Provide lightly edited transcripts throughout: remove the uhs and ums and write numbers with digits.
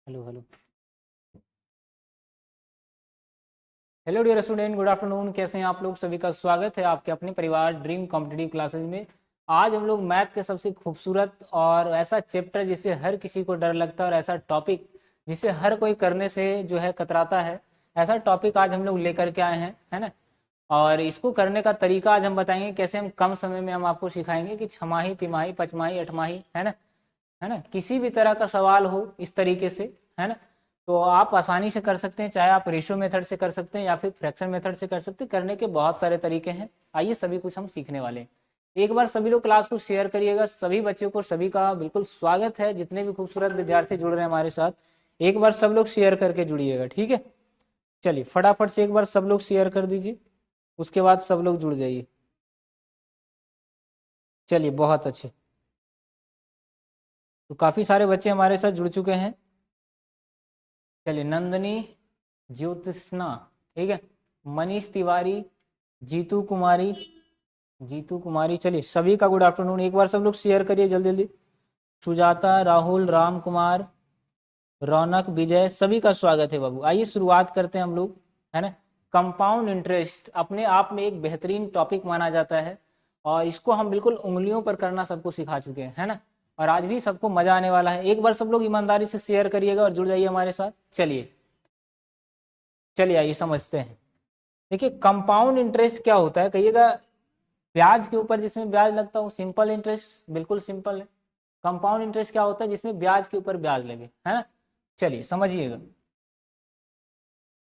Hello hello hello dear student, good afternoon. कैसे हैं आप लोग? सभी का स्वागत है आपके अपने परिवार ड्रीम कॉम्पिटिटिव क्लासेस में। आज हम लोग मैथ के सबसे खूबसूरत और ऐसा चैप्टर जिसे हर किसी को डर लगता है और ऐसा टॉपिक जिसे हर कोई करने से जो है कतराता है, ऐसा टॉपिक आज हम लोग लेकर के आए हैं, है ना। और इसको करने का तरीका आज हम बताएंगे, कैसे हम कम समय में हम आपको सिखाएंगे कि छमाही, तिमाही, पचमाही, अठमाही, है ना, किसी भी तरह का सवाल हो इस तरीके से, है ना, तो आप आसानी से कर सकते हैं। चाहे आप रेशियो मेथड से कर सकते हैं या फिर फ्रैक्शन मेथड से कर सकते हैं। करने के बहुत सारे तरीके हैं। आइए सभी कुछ हम सीखने वाले हैं। एक बार सभी लोग क्लास को शेयर करिएगा। सभी बच्चों को सभी का बिल्कुल स्वागत है। जितने भी खूबसूरत विद्यार्थी जुड़ रहे हैं हमारे साथ, एक बार सब लोग शेयर करके जुड़िएगा, ठीक है। चलिए फटाफट से एक बार सब लोग शेयर कर दीजिए, उसके बाद सब लोग जुड़ जाइए। चलिए बहुत अच्छे, तो काफी सारे बच्चे हमारे साथ जुड़ चुके हैं। चलिए नंदनी, ज्योतिष्ना, ठीक है, मनीष तिवारी, जीतू कुमारी, चलिए सभी का गुड आफ्टरनून। एक बार सब लोग शेयर करिए जल्दी जल्दी। सुजाता, राहुल, राम कुमार, रौनक, विजय, सभी का स्वागत है बाबू। आइए शुरुआत करते हैं हम लोग, है ना। कंपाउंड इंटरेस्ट अपने आप में एक बेहतरीन टॉपिक माना जाता है और इसको हम बिल्कुल उंगलियों पर करना सबको सिखा चुके हैं, है ना। और आज भी सबको मजा आने वाला है। एक बार सब लोग ईमानदारी से शेयर करिएगा और जुड़ जाइए हमारे साथ। चलिए चलिए आइए समझते हैं। देखिए कंपाउंड इंटरेस्ट क्या होता है, कहिएगा। ब्याज के ऊपर जिसमें ब्याज लगता हो, सिंपल इंटरेस्ट बिल्कुल सिंपल है। कंपाउंड इंटरेस्ट क्या होता है, जिसमें ब्याज के ऊपर ब्याज लगे, है ना। चलिए समझिएगा।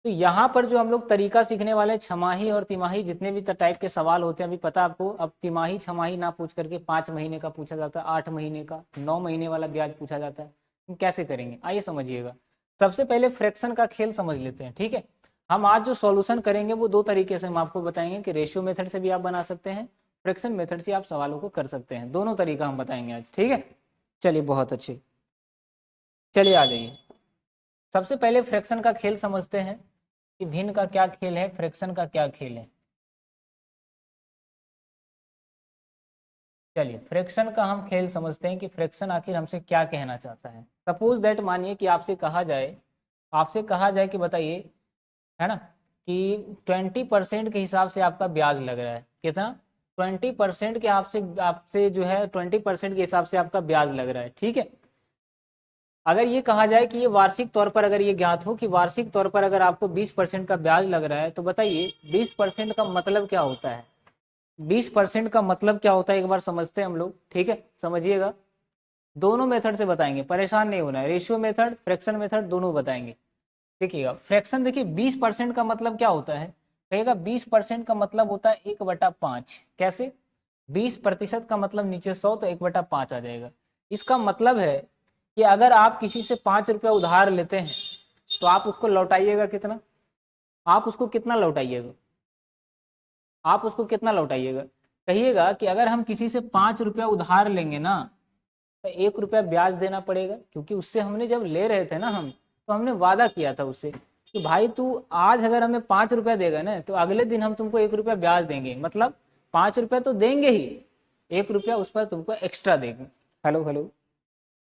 तो यहाँ पर जो हम लोग तरीका सीखने वाले हैं, छमाही और तिमाही, जितने भी टाइप के सवाल होते हैं अभी पता आपको। अब तिमाही छमाही ना पूछ करके 5 महीने का पूछा जाता है, 8 महीने का, 9 महीने वाला ब्याज पूछा जाता है। हम कैसे करेंगे आइए समझिएगा। सबसे पहले फ्रैक्शन का खेल समझ लेते हैं, ठीक है। हम आज जो सॉल्यूशन करेंगे वो दो तरीके से हम आपको बताएंगे कि रेशियो मेथड से भी आप बना सकते हैं, फ्रैक्शन मेथड से आप सवालों को कर सकते हैं। दोनों तरीका हम बताएंगे आज, ठीक है। चलिए बहुत अच्छे, चलिए आ जाइए। सबसे पहले फ्रैक्शन का खेल समझते हैं कि भिन्न का क्या खेल है, फ्रैक्शन का क्या खेल है। चलिए फ्रैक्शन का हम खेल समझते हैं कि फ्रैक्शन आखिर हमसे क्या कहना चाहता है। सपोज दैट, मानिए कि आपसे कहा जाए कि बताइए, है ना, कि 20% के हिसाब से आपका ब्याज लग रहा है। कितना? 20% के आपसे आपसे जो है 20% के हिसाब से आपका ब्याज लग रहा है, ठीक है। अगर ये कहा जाए कि ये वार्षिक तौर पर, अगर ये ज्ञात हो कि वार्षिक तौर पर अगर आपको 20% का ब्याज लग रहा है, तो बताइए 20% का मतलब क्या होता है। 20% का मतलब क्या होता है एक बार समझते हैं हम लोग, ठीक है। समझिएगा, दोनों मेथड से बताएंगे, परेशान नहीं होना है। रेशियो मेथड, फ्रैक्शन मेथड दोनों बताएंगे। देखिएगा फ्रैक्शन, देखिए 20% का मतलब क्या होता है, कहेगा 20% का मतलब होता है 1/5। कैसे? 20% का मतलब नीचे 100 तो 1/5 आ जाएगा। इसका मतलब है कि अगर आप किसी से 5 रुपया उधार लेते हैं तो आप उसको लौटाइएगा कितना? आप उसको कितना लौटाइएगा? आप उसको कितना लौटाइएगा? कहिएगा कि अगर हम किसी से 5 रुपया उधार लेंगे ना, तो 1 रुपया ब्याज देना पड़ेगा, क्योंकि उससे हमने जब ले रहे थे ना हम, तो हमने वादा किया था उससे कि भाई तू आज अगर हमें 5 रुपया देगा ना, तो अगले दिन हम तुमको 1 रुपया ब्याज देंगे। मतलब 5 रुपया तो देंगे ही, 1 रुपया उस पर तुमको एक्स्ट्रा देंगे। हेलो हेलो,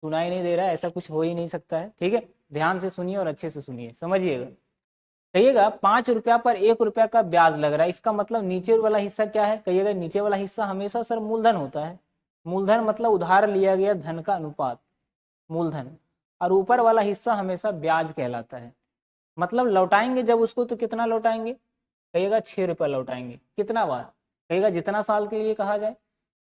सुनाई नहीं दे रहा है? ऐसा कुछ हो ही नहीं सकता है, ठीक है। ध्यान से सुनिए और अच्छे से सुनिए, समझिएगा। कहिएगा 5 रुपया पर 1 रुपया का ब्याज लग रहा है, इसका मतलब नीचे वाला हिस्सा क्या है? कहिएगा नीचे वाला हिस्सा हमेशा सर मूलधन होता है। मूलधन मतलब उधार लिया गया धन का अनुपात, मूलधन। और ऊपर वाला हिस्सा हमेशा ब्याज कहलाता है। मतलब लौटाएंगे जब उसको तो कितना लौटाएंगे? कहिएगा 6 रुपया लौटाएंगे। कितना बार? कहिएगा जितना साल के लिए कहा जाए।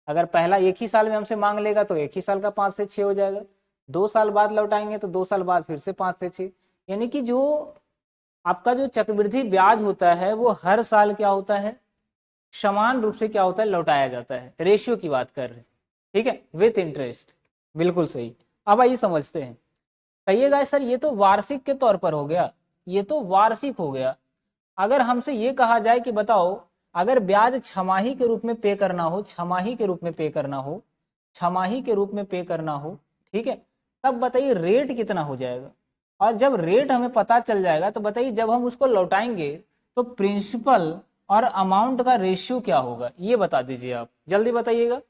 अगर पहला एक ही साल में हमसे मांग लेगा तो एक ही साल का 5 से 6 हो जाएगा। 2 साल बाद लौटाएंगे तो 2 साल बाद फिर से 5 से 6। यानी कि जो आपका जो चक्रवृद्धि ब्याज होता है वो हर साल क्या होता है, समान रूप से क्या होता है, लौटाया जाता है। रेशियो की बात कर रहे हैं, ठीक है, विथ इंटरेस्ट। बिल्कुल सही। अब आइए समझते हैं। कहिएगा सर ये तो वार्षिक के तौर पर हो गया, ये तो वार्षिक हो गया। अगर हमसे ये कहा जाए कि बताओ अगर ब्याज छमाही के रूप में पे करना हो, छमाही के रूप में पे करना हो, छमाही के रूप में पे करना हो, ठीक है, तब बताइए रेट कितना हो जाएगा। और जब रेट हमें पता चल जाएगा तो बताइए जब हम उसको लौटाएंगे तो प्रिंसिपल और अमाउंट का रेशियो क्या होगा, ये बता दीजिए आप, जल्दी बताइएगा।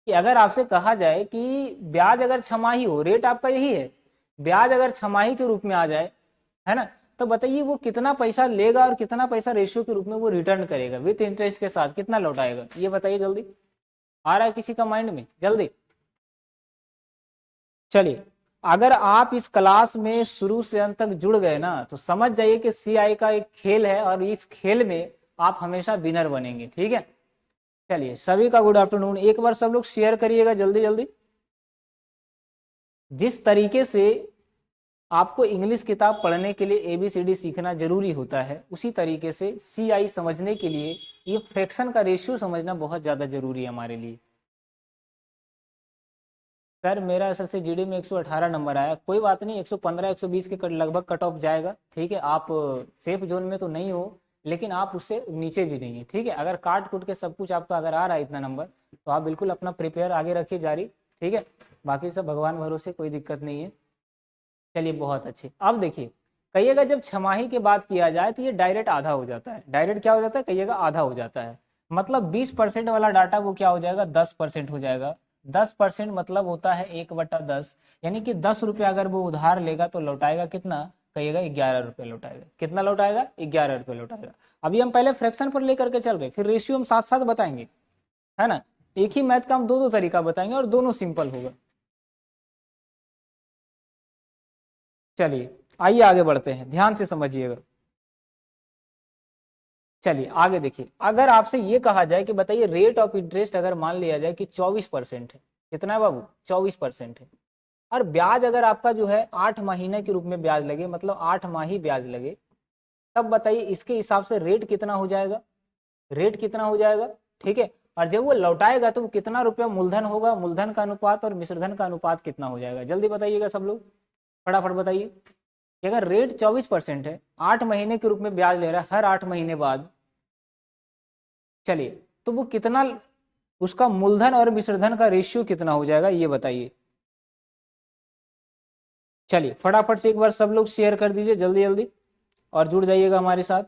कि अगर आपसे कहा जाए कि ब्याज अगर छमाही हो, रेट आपका यही है ब्याज अगर छमाही के रूप में आ जाए, है ना, तो बताइए वो कितना पैसा लेगा और कितना पैसा रेशियो के रूप में वो रिटर्न करेगा विथ इंटरेस्ट के साथ, कितना लौटाएगा, ये बताइए जल्दी। आ रहा है किसी का माइंड में जल्दी? चलिए, अगर आप इस क्लास में शुरू से अंत तक जुड़ गए ना, तो समझ जाइए कि सीआई का एक खेल है और इस खेल में आप हमेशा विनर बनेंगे, ठीक है। चलिए, सभी का गुड आफ्टरनून। एक बार सब लोग शेयर करिएगा जल्दी जल्दी। जिस तरीके से आपको इंग्लिश किताब पढ़ने के लिए एबीसीडी सीखना जरूरी होता है, उसी तरीके से सीआई समझने के लिए ये फ्रैक्शन का रेशियो समझना बहुत ज़्यादा जरूरी है हमारे लिए। सर मेरा एसएससी जीडी में 118 नंबर आया, कोई बात नहीं, 115 120 के लगभग कट ऑफ जाएगा, ठीक है। आप सेफ जोन में तो नहीं हो, लेकिन आप उससे नीचे भी नहीं है, ठीक है। अगर काट कुट के सब कुछ आपका अगर आ रहा है इतना नंबर, तो आप बिल्कुल अपना प्रिपेयर आगे रखिए जारी, ठीक है। बाकी सब भगवान भरोसे, कोई दिक्कत नहीं है। चलिए बहुत अच्छे। अब देखिए, कहिएगा जब छमाही की बात किया जाए तो ये डायरेक्ट आधा हो जाता है। डायरेक्ट क्या हो जाता है, कहिएगा आधा हो जाता है। मतलब 20% वाला डाटा वो क्या हो जाएगा, 10% हो जाएगा। 10% मतलब होता है 1/10, यानी कि 10 रुपये अगर वो उधार लेगा तो लौटाएगा कितना, कहिएगा 11 रुपये लौटाएगा। कितना लौटाएगा, 11 रुपये लौटाएगा। अभी हम पहले फ्रैक्शन पर लेकर के चल रहे, फिर रेशियो हम साथ साथ बताएंगे, है ना। एक ही मैथ का हम दो तरीका बताएंगे और दोनों सिंपल होगा। चलिए आइए आगे बढ़ते हैं, ध्यान से समझिएगा। चलिए आगे देखिए, अगर आपसे ये कहा जाए कि बताइए रेट ऑफ इंटरेस्ट अगर मान लिया जाए कि 24% है, कितना है बाबू, 24% है, और ब्याज अगर आपका जो है 8 महीने के रूप में ब्याज लगे, मतलब 8 माही ब्याज लगे, तब बताइए इसके हिसाब से रेट कितना हो जाएगा, रेट कितना हो जाएगा, ठीक है। और जब वो लौटाएगा तो वो कितना रुपया मूलधन होगा, मूलधन का अनुपात और मिश्रधन का अनुपात कितना हो जाएगा, जल्दी बताइएगा सब लोग, फटाफट बताइए। कि अगर रेट 24% है, 8 महीने के रूप में ब्याज ले रहा है हर 8 महीने बाद, चलिए तो वो कितना, उसका मूलधन और मिश्रधन का रेशियो कितना हो जाएगा, ये बताइए। चलिए फटाफट से एक बार सब लोग शेयर कर दीजिए जल्दी जल्दी, और जुड़ जाइएगा हमारे साथ।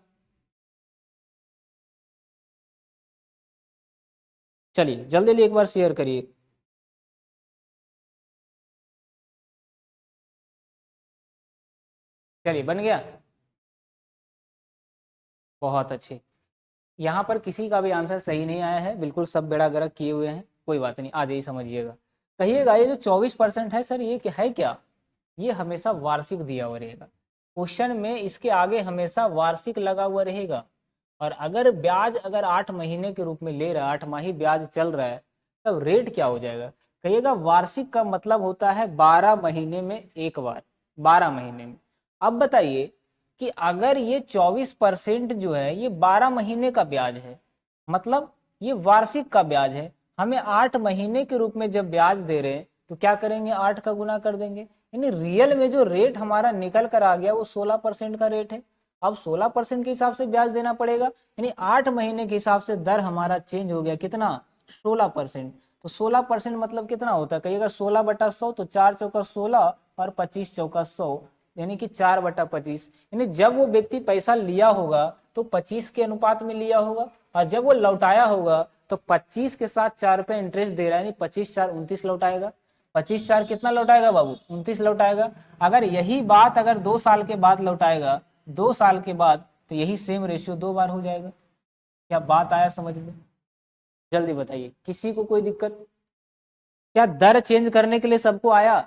चलिए जल्दी जल्दी एक बार शेयर करिए। चलिए बन गया, बहुत अच्छे। यहाँ पर किसी का भी आंसर सही नहीं आया है, बिल्कुल सब बेड़ा गर्क किए हुए हैं, कोई बात नहीं, आ जाइए समझिएगा। कहिएगा ये जो 24% है सर, ये क्या है, क्या ये हमेशा वार्षिक दिया हुआ रहेगा क्वेश्चन में, इसके आगे हमेशा वार्षिक लगा हुआ रहेगा। और अगर ब्याज अगर 8 महीने के रूप में ले रहा है, 8 माही ब्याज चल रहा है, तब रेट क्या हो जाएगा, कहिएगा वार्षिक का मतलब होता है 12 महीने में एक बार, 12 महीने में। अब बताइए कि अगर ये 24% जो है ये 12 महीने का ब्याज है, मतलब ये वार्षिक का ब्याज है, हमें 8 महीने के रूप में जब ब्याज दे रहे हैं तो क्या करेंगे, 8 का गुना कर देंगे, यानी रियल में जो रेट हमारा निकल कर आ गया वो 16% का रेट है। अब 16% के हिसाब से ब्याज देना पड़ेगा, यानी 8 महीने के हिसाब से दर हमारा चेंज हो गया, कितना, 16%। तो 16% मतलब कितना होता है, कहिएगा 16/100, तो 4 चौका 16 और 25 चौका 100, यानी कि 4/25। यानी जब वो व्यक्ति पैसा लिया होगा तो 25 के अनुपात में लिया होगा, और जब वो लौटाया होगा तो 25 के साथ 4 रुपए इंटरेस्ट दे रहा है, यानी 25×4 29 लौटाएगा। 25×4 कितना लौटाएगा बाबू, 29 लौटाएगा। अगर यही बात अगर 2 साल के बाद लौटाएगा, 2 साल के बाद, तो यही सेम रेशियो 2 बार हो जाएगा। क्या बात आया समझ में, जल्दी बताइए, किसी को कोई दिक्कत, क्या दर चेंज करने के लिए सबको आया।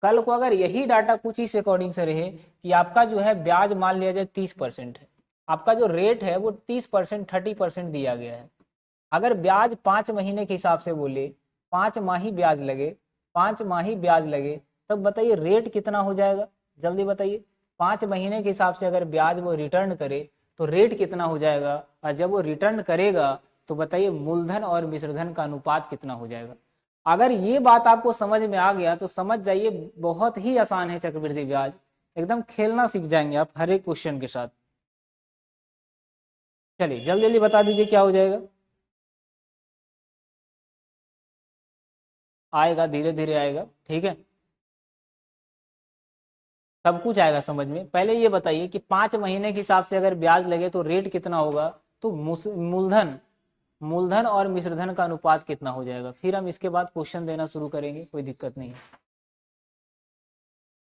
कल को अगर यही डाटा कुछ इस अकॉर्डिंग से रहे कि आपका जो है ब्याज मान लिया जाए 30% है, आपका जो रेट है वो 30% 30% दिया गया है, अगर ब्याज 5 महीने के हिसाब से बोले, 5 माही ब्याज लगे, 5 माही ब्याज लगे, तब बताइए रेट कितना हो जाएगा, जल्दी बताइए। 5 महीने के हिसाब से अगर ब्याज वो रिटर्न करे तो रेट कितना हो जाएगा, और जब वो रिटर्न करेगा तो बताइए मूलधन और मिश्रधन का अनुपात कितना हो जाएगा। अगर ये बात आपको समझ में आ गया तो समझ जाइए बहुत ही आसान है चक्रवृद्धि ब्याज, एकदम खेलना सीख जाएंगे आप हर एक क्वेश्चन के साथ। चलिए जल्दी जल्दी बता दीजिए क्या हो जाएगा, आएगा धीरे धीरे आएगा, ठीक है, सब कुछ आएगा समझ में। पहले ये बताइए कि 5 महीने के हिसाब से अगर ब्याज लगे तो रेट कितना होगा, तो मूलधन, मूलधन और मिश्रधन का अनुपात कितना हो जाएगा, फिर हम इसके बाद क्वेश्चन देना शुरू करेंगे, कोई दिक्कत नहीं है।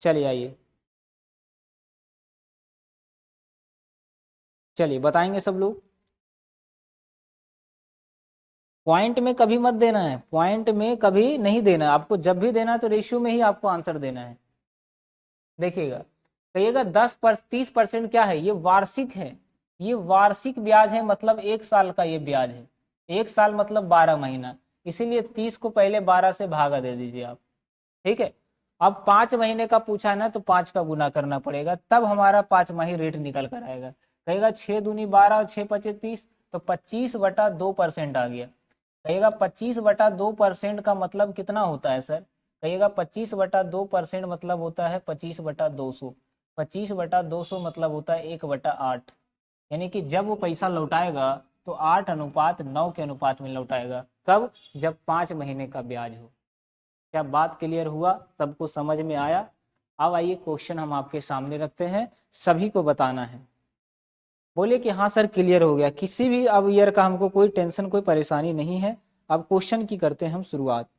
चलिए आइए, चलिए बताएंगे सब लोग। पॉइंट में कभी मत देना है, पॉइंट में कभी नहीं देना है आपको, जब भी देना है तो रेशियो में ही आपको आंसर देना है। देखिएगा, कहिएगा 30% क्या है, ये वार्षिक है, ये वार्षिक ब्याज है, मतलब 1 साल का ये ब्याज है। 1 साल मतलब 12 महीना, इसीलिए 30 को पहले 12 से भागा दे दीजिए आप। ठीक है, अब 5 महीने का पूछा है ना, तो 5 का गुना करना पड़ेगा, तब हमारा 5 माही रेट निकल कर आएगा। कहेगा 6 दूनी 12 और 6 पचे 30, तो 25/2% आ गया। कहिएगा 25/2% का मतलब कितना होता है सर, कहिएगा 25/2% मतलब होता है 25/200। 25/200 मतलब होता है 1/8। यानी कि जब वो पैसा लौटाएगा तो 8:9 के अनुपात में लौटाएगा। कब, जब 5 महीने का ब्याज हो। क्या बात क्लियर हुआ, सबको समझ में आया? अब आइए क्वेश्चन हम आपके सामने रखते हैं, सभी को बताना है। बोले कि हाँ सर क्लियर हो गया, किसी भी अब ईयर का हमको कोई टेंशन कोई परेशानी नहीं है। अब क्वेश्चन की करते हैं हम शुरुआत।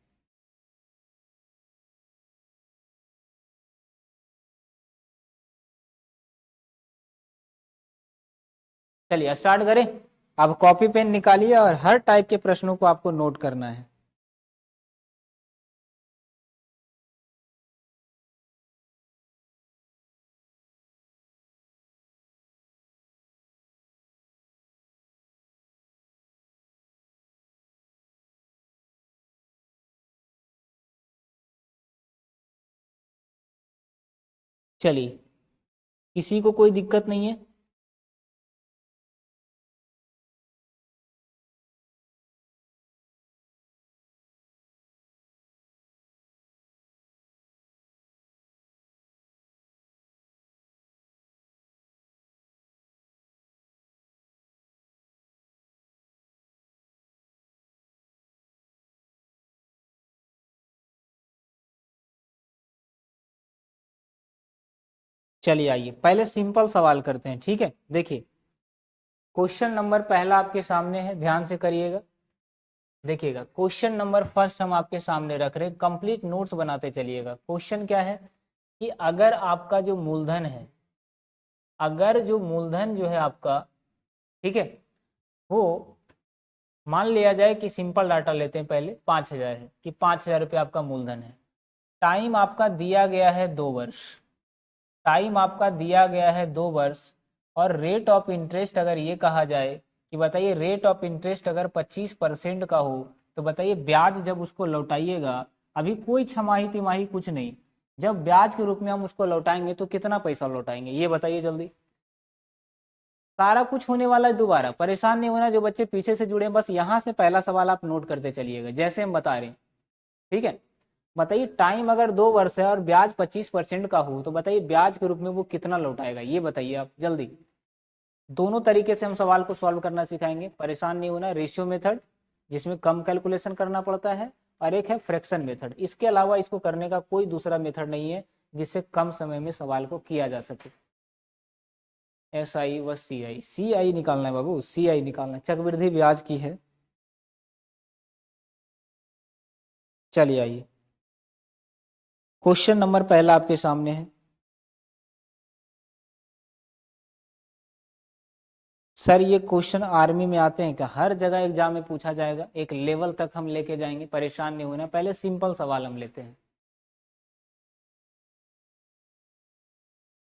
चलिए स्टार्ट करें। अब कॉपी पेन निकालिए और हर टाइप के प्रश्नों को आपको नोट करना है। चलिए, किसी को कोई दिक्कत नहीं है? चलिए आइए पहले सिंपल सवाल करते हैं, ठीक है। देखिए क्वेश्चन नंबर पहला आपके सामने है, ध्यान से करिएगा। देखिएगा क्वेश्चन नंबर फर्स्ट हम आपके सामने रख रहे हैं, कंप्लीट नोट्स बनाते चलिएगा। क्वेश्चन क्या है कि अगर आपका जो मूलधन है, अगर जो मूलधन जो है आपका, ठीक है, वो मान लिया जाए कि सिंपल डाटा लेते हैं पहले, 5,000 है, कि 5,000 रुपये आपका मूलधन है। टाइम आपका दिया गया है 2 वर्ष, टाइम आपका दिया गया है 2 वर्ष। और रेट ऑफ इंटरेस्ट अगर ये कहा जाए कि बताइए रेट ऑफ इंटरेस्ट अगर 25% का हो, तो बताइए ब्याज जब उसको लौटाइएगा, अभी कोई छमाही तिमाही कुछ नहीं, जब ब्याज के रूप में हम उसको लौटाएंगे तो कितना पैसा लौटाएंगे, ये बताइए जल्दी। सारा कुछ होने वाला है दोबारा, परेशान नहीं होना, जो बच्चे पीछे से जुड़े हैं बस यहाँ से पहला सवाल आप नोट करते चलिएगा जैसे हम बता रहे हैं, ठीक है। बताइए टाइम अगर 2 वर्ष है और ब्याज 25% का हो, तो बताइए ब्याज के रूप में वो कितना लौटाएगा, ये बताइए आप जल्दी। दोनों तरीके से हम सवाल को सॉल्व करना सिखाएंगे, परेशान नहीं होना। रेशियो मेथड जिसमें कम कैलकुलेशन करना पड़ता है, और एक है फ्रैक्शन मेथड। इसके अलावा इसको करने का कोई दूसरा मेथड नहीं है जिससे कम समय में सवाल को किया जा सके। SI व CI, CI निकालना है बाबू, CI निकालना है, चक्रवृद्धि ब्याज की है। चलिए आइए, क्वेश्चन नंबर पहला आपके सामने है। सर ये क्वेश्चन आर्मी में आते हैं क्या? हर जगह एग्जाम में पूछा जाएगा, एक लेवल तक हम लेके जाएंगे, परेशान नहीं होना। पहले सिंपल सवाल हम लेते हैं।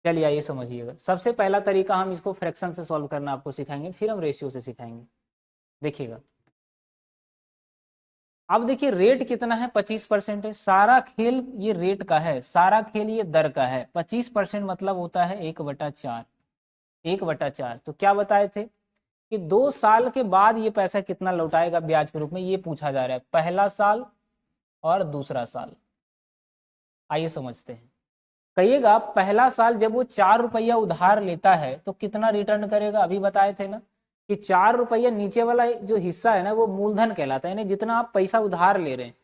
चलिए आइए समझिएगा, सबसे पहला तरीका हम इसको फ्रैक्शन से सॉल्व करना आपको सिखाएंगे, फिर हम रेशियो से सिखाएंगे। देखिएगा, अब देखिए रेट कितना है, 25% है। सारा खेल ये रेट का है, सारा खेल ये दर का है। 25% मतलब होता है 1/4, 1/4। तो क्या बताए थे कि 2 साल के बाद ये पैसा कितना लौटाएगा ब्याज के रूप में, ये पूछा जा रहा है, पहला साल और दूसरा साल। आइए समझते हैं। कहिएगा पहला साल जब वो 4 रुपया उधार लेता है तो कितना रिटर्न करेगा, अभी बताए थे ना कि 4 रुपया नीचे वाला जो हिस्सा है ना वो मूलधन कहलाता है, यानी जितना आप पैसा उधार ले रहे हैं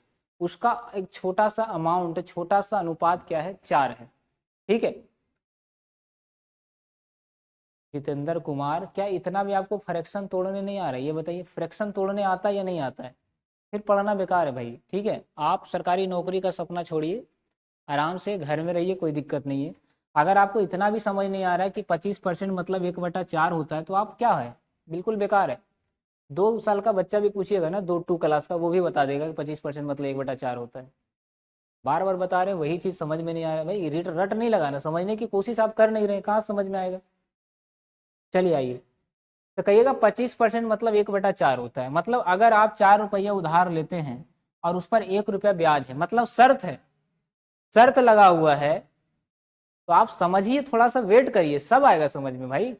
उसका एक छोटा सा अमाउंट, छोटा सा अनुपात क्या है, 4 है। ठीक है जितेंद्र कुमार, क्या इतना भी आपको फ्रैक्शन तोड़ने नहीं आ रहा है, ये बताइए, फ्रैक्शन तोड़ने आता है या नहीं आता है? फिर पढ़ना बेकार है भाई, ठीक है। आप सरकारी नौकरी का सपना छोड़िए, आराम से घर में रहिए, कोई दिक्कत नहीं है। अगर आपको इतना भी समझ नहीं आ रहा है कि 25% मतलब 1/4 होता है, तो आप क्या है, बिल्कुल बेकार है। 2 साल का बच्चा भी पूछिएगा ना, 2 क्लास का, वो भी बता देगा कि 25% मतलब 1/4 होता है। बार बार बता रहे हैं, वही चीज़ समझ में नहीं आ रहा भाई, रट नहीं लगाना, समझने की कोशिश आप कर नहीं रहे, कहाँ समझ में आएगा। चलिए आइए, तो कहिएगा 25% मतलब 1/4 होता है। मतलब अगर आप 4 रुपया उधार लेते हैं और उस पर 1 रुपया ब्याज है, मतलब शर्त है, शर्त लगा हुआ है, तो आप समझिए, थोड़ा सा वेट करिए, सब आएगा समझ में भाई।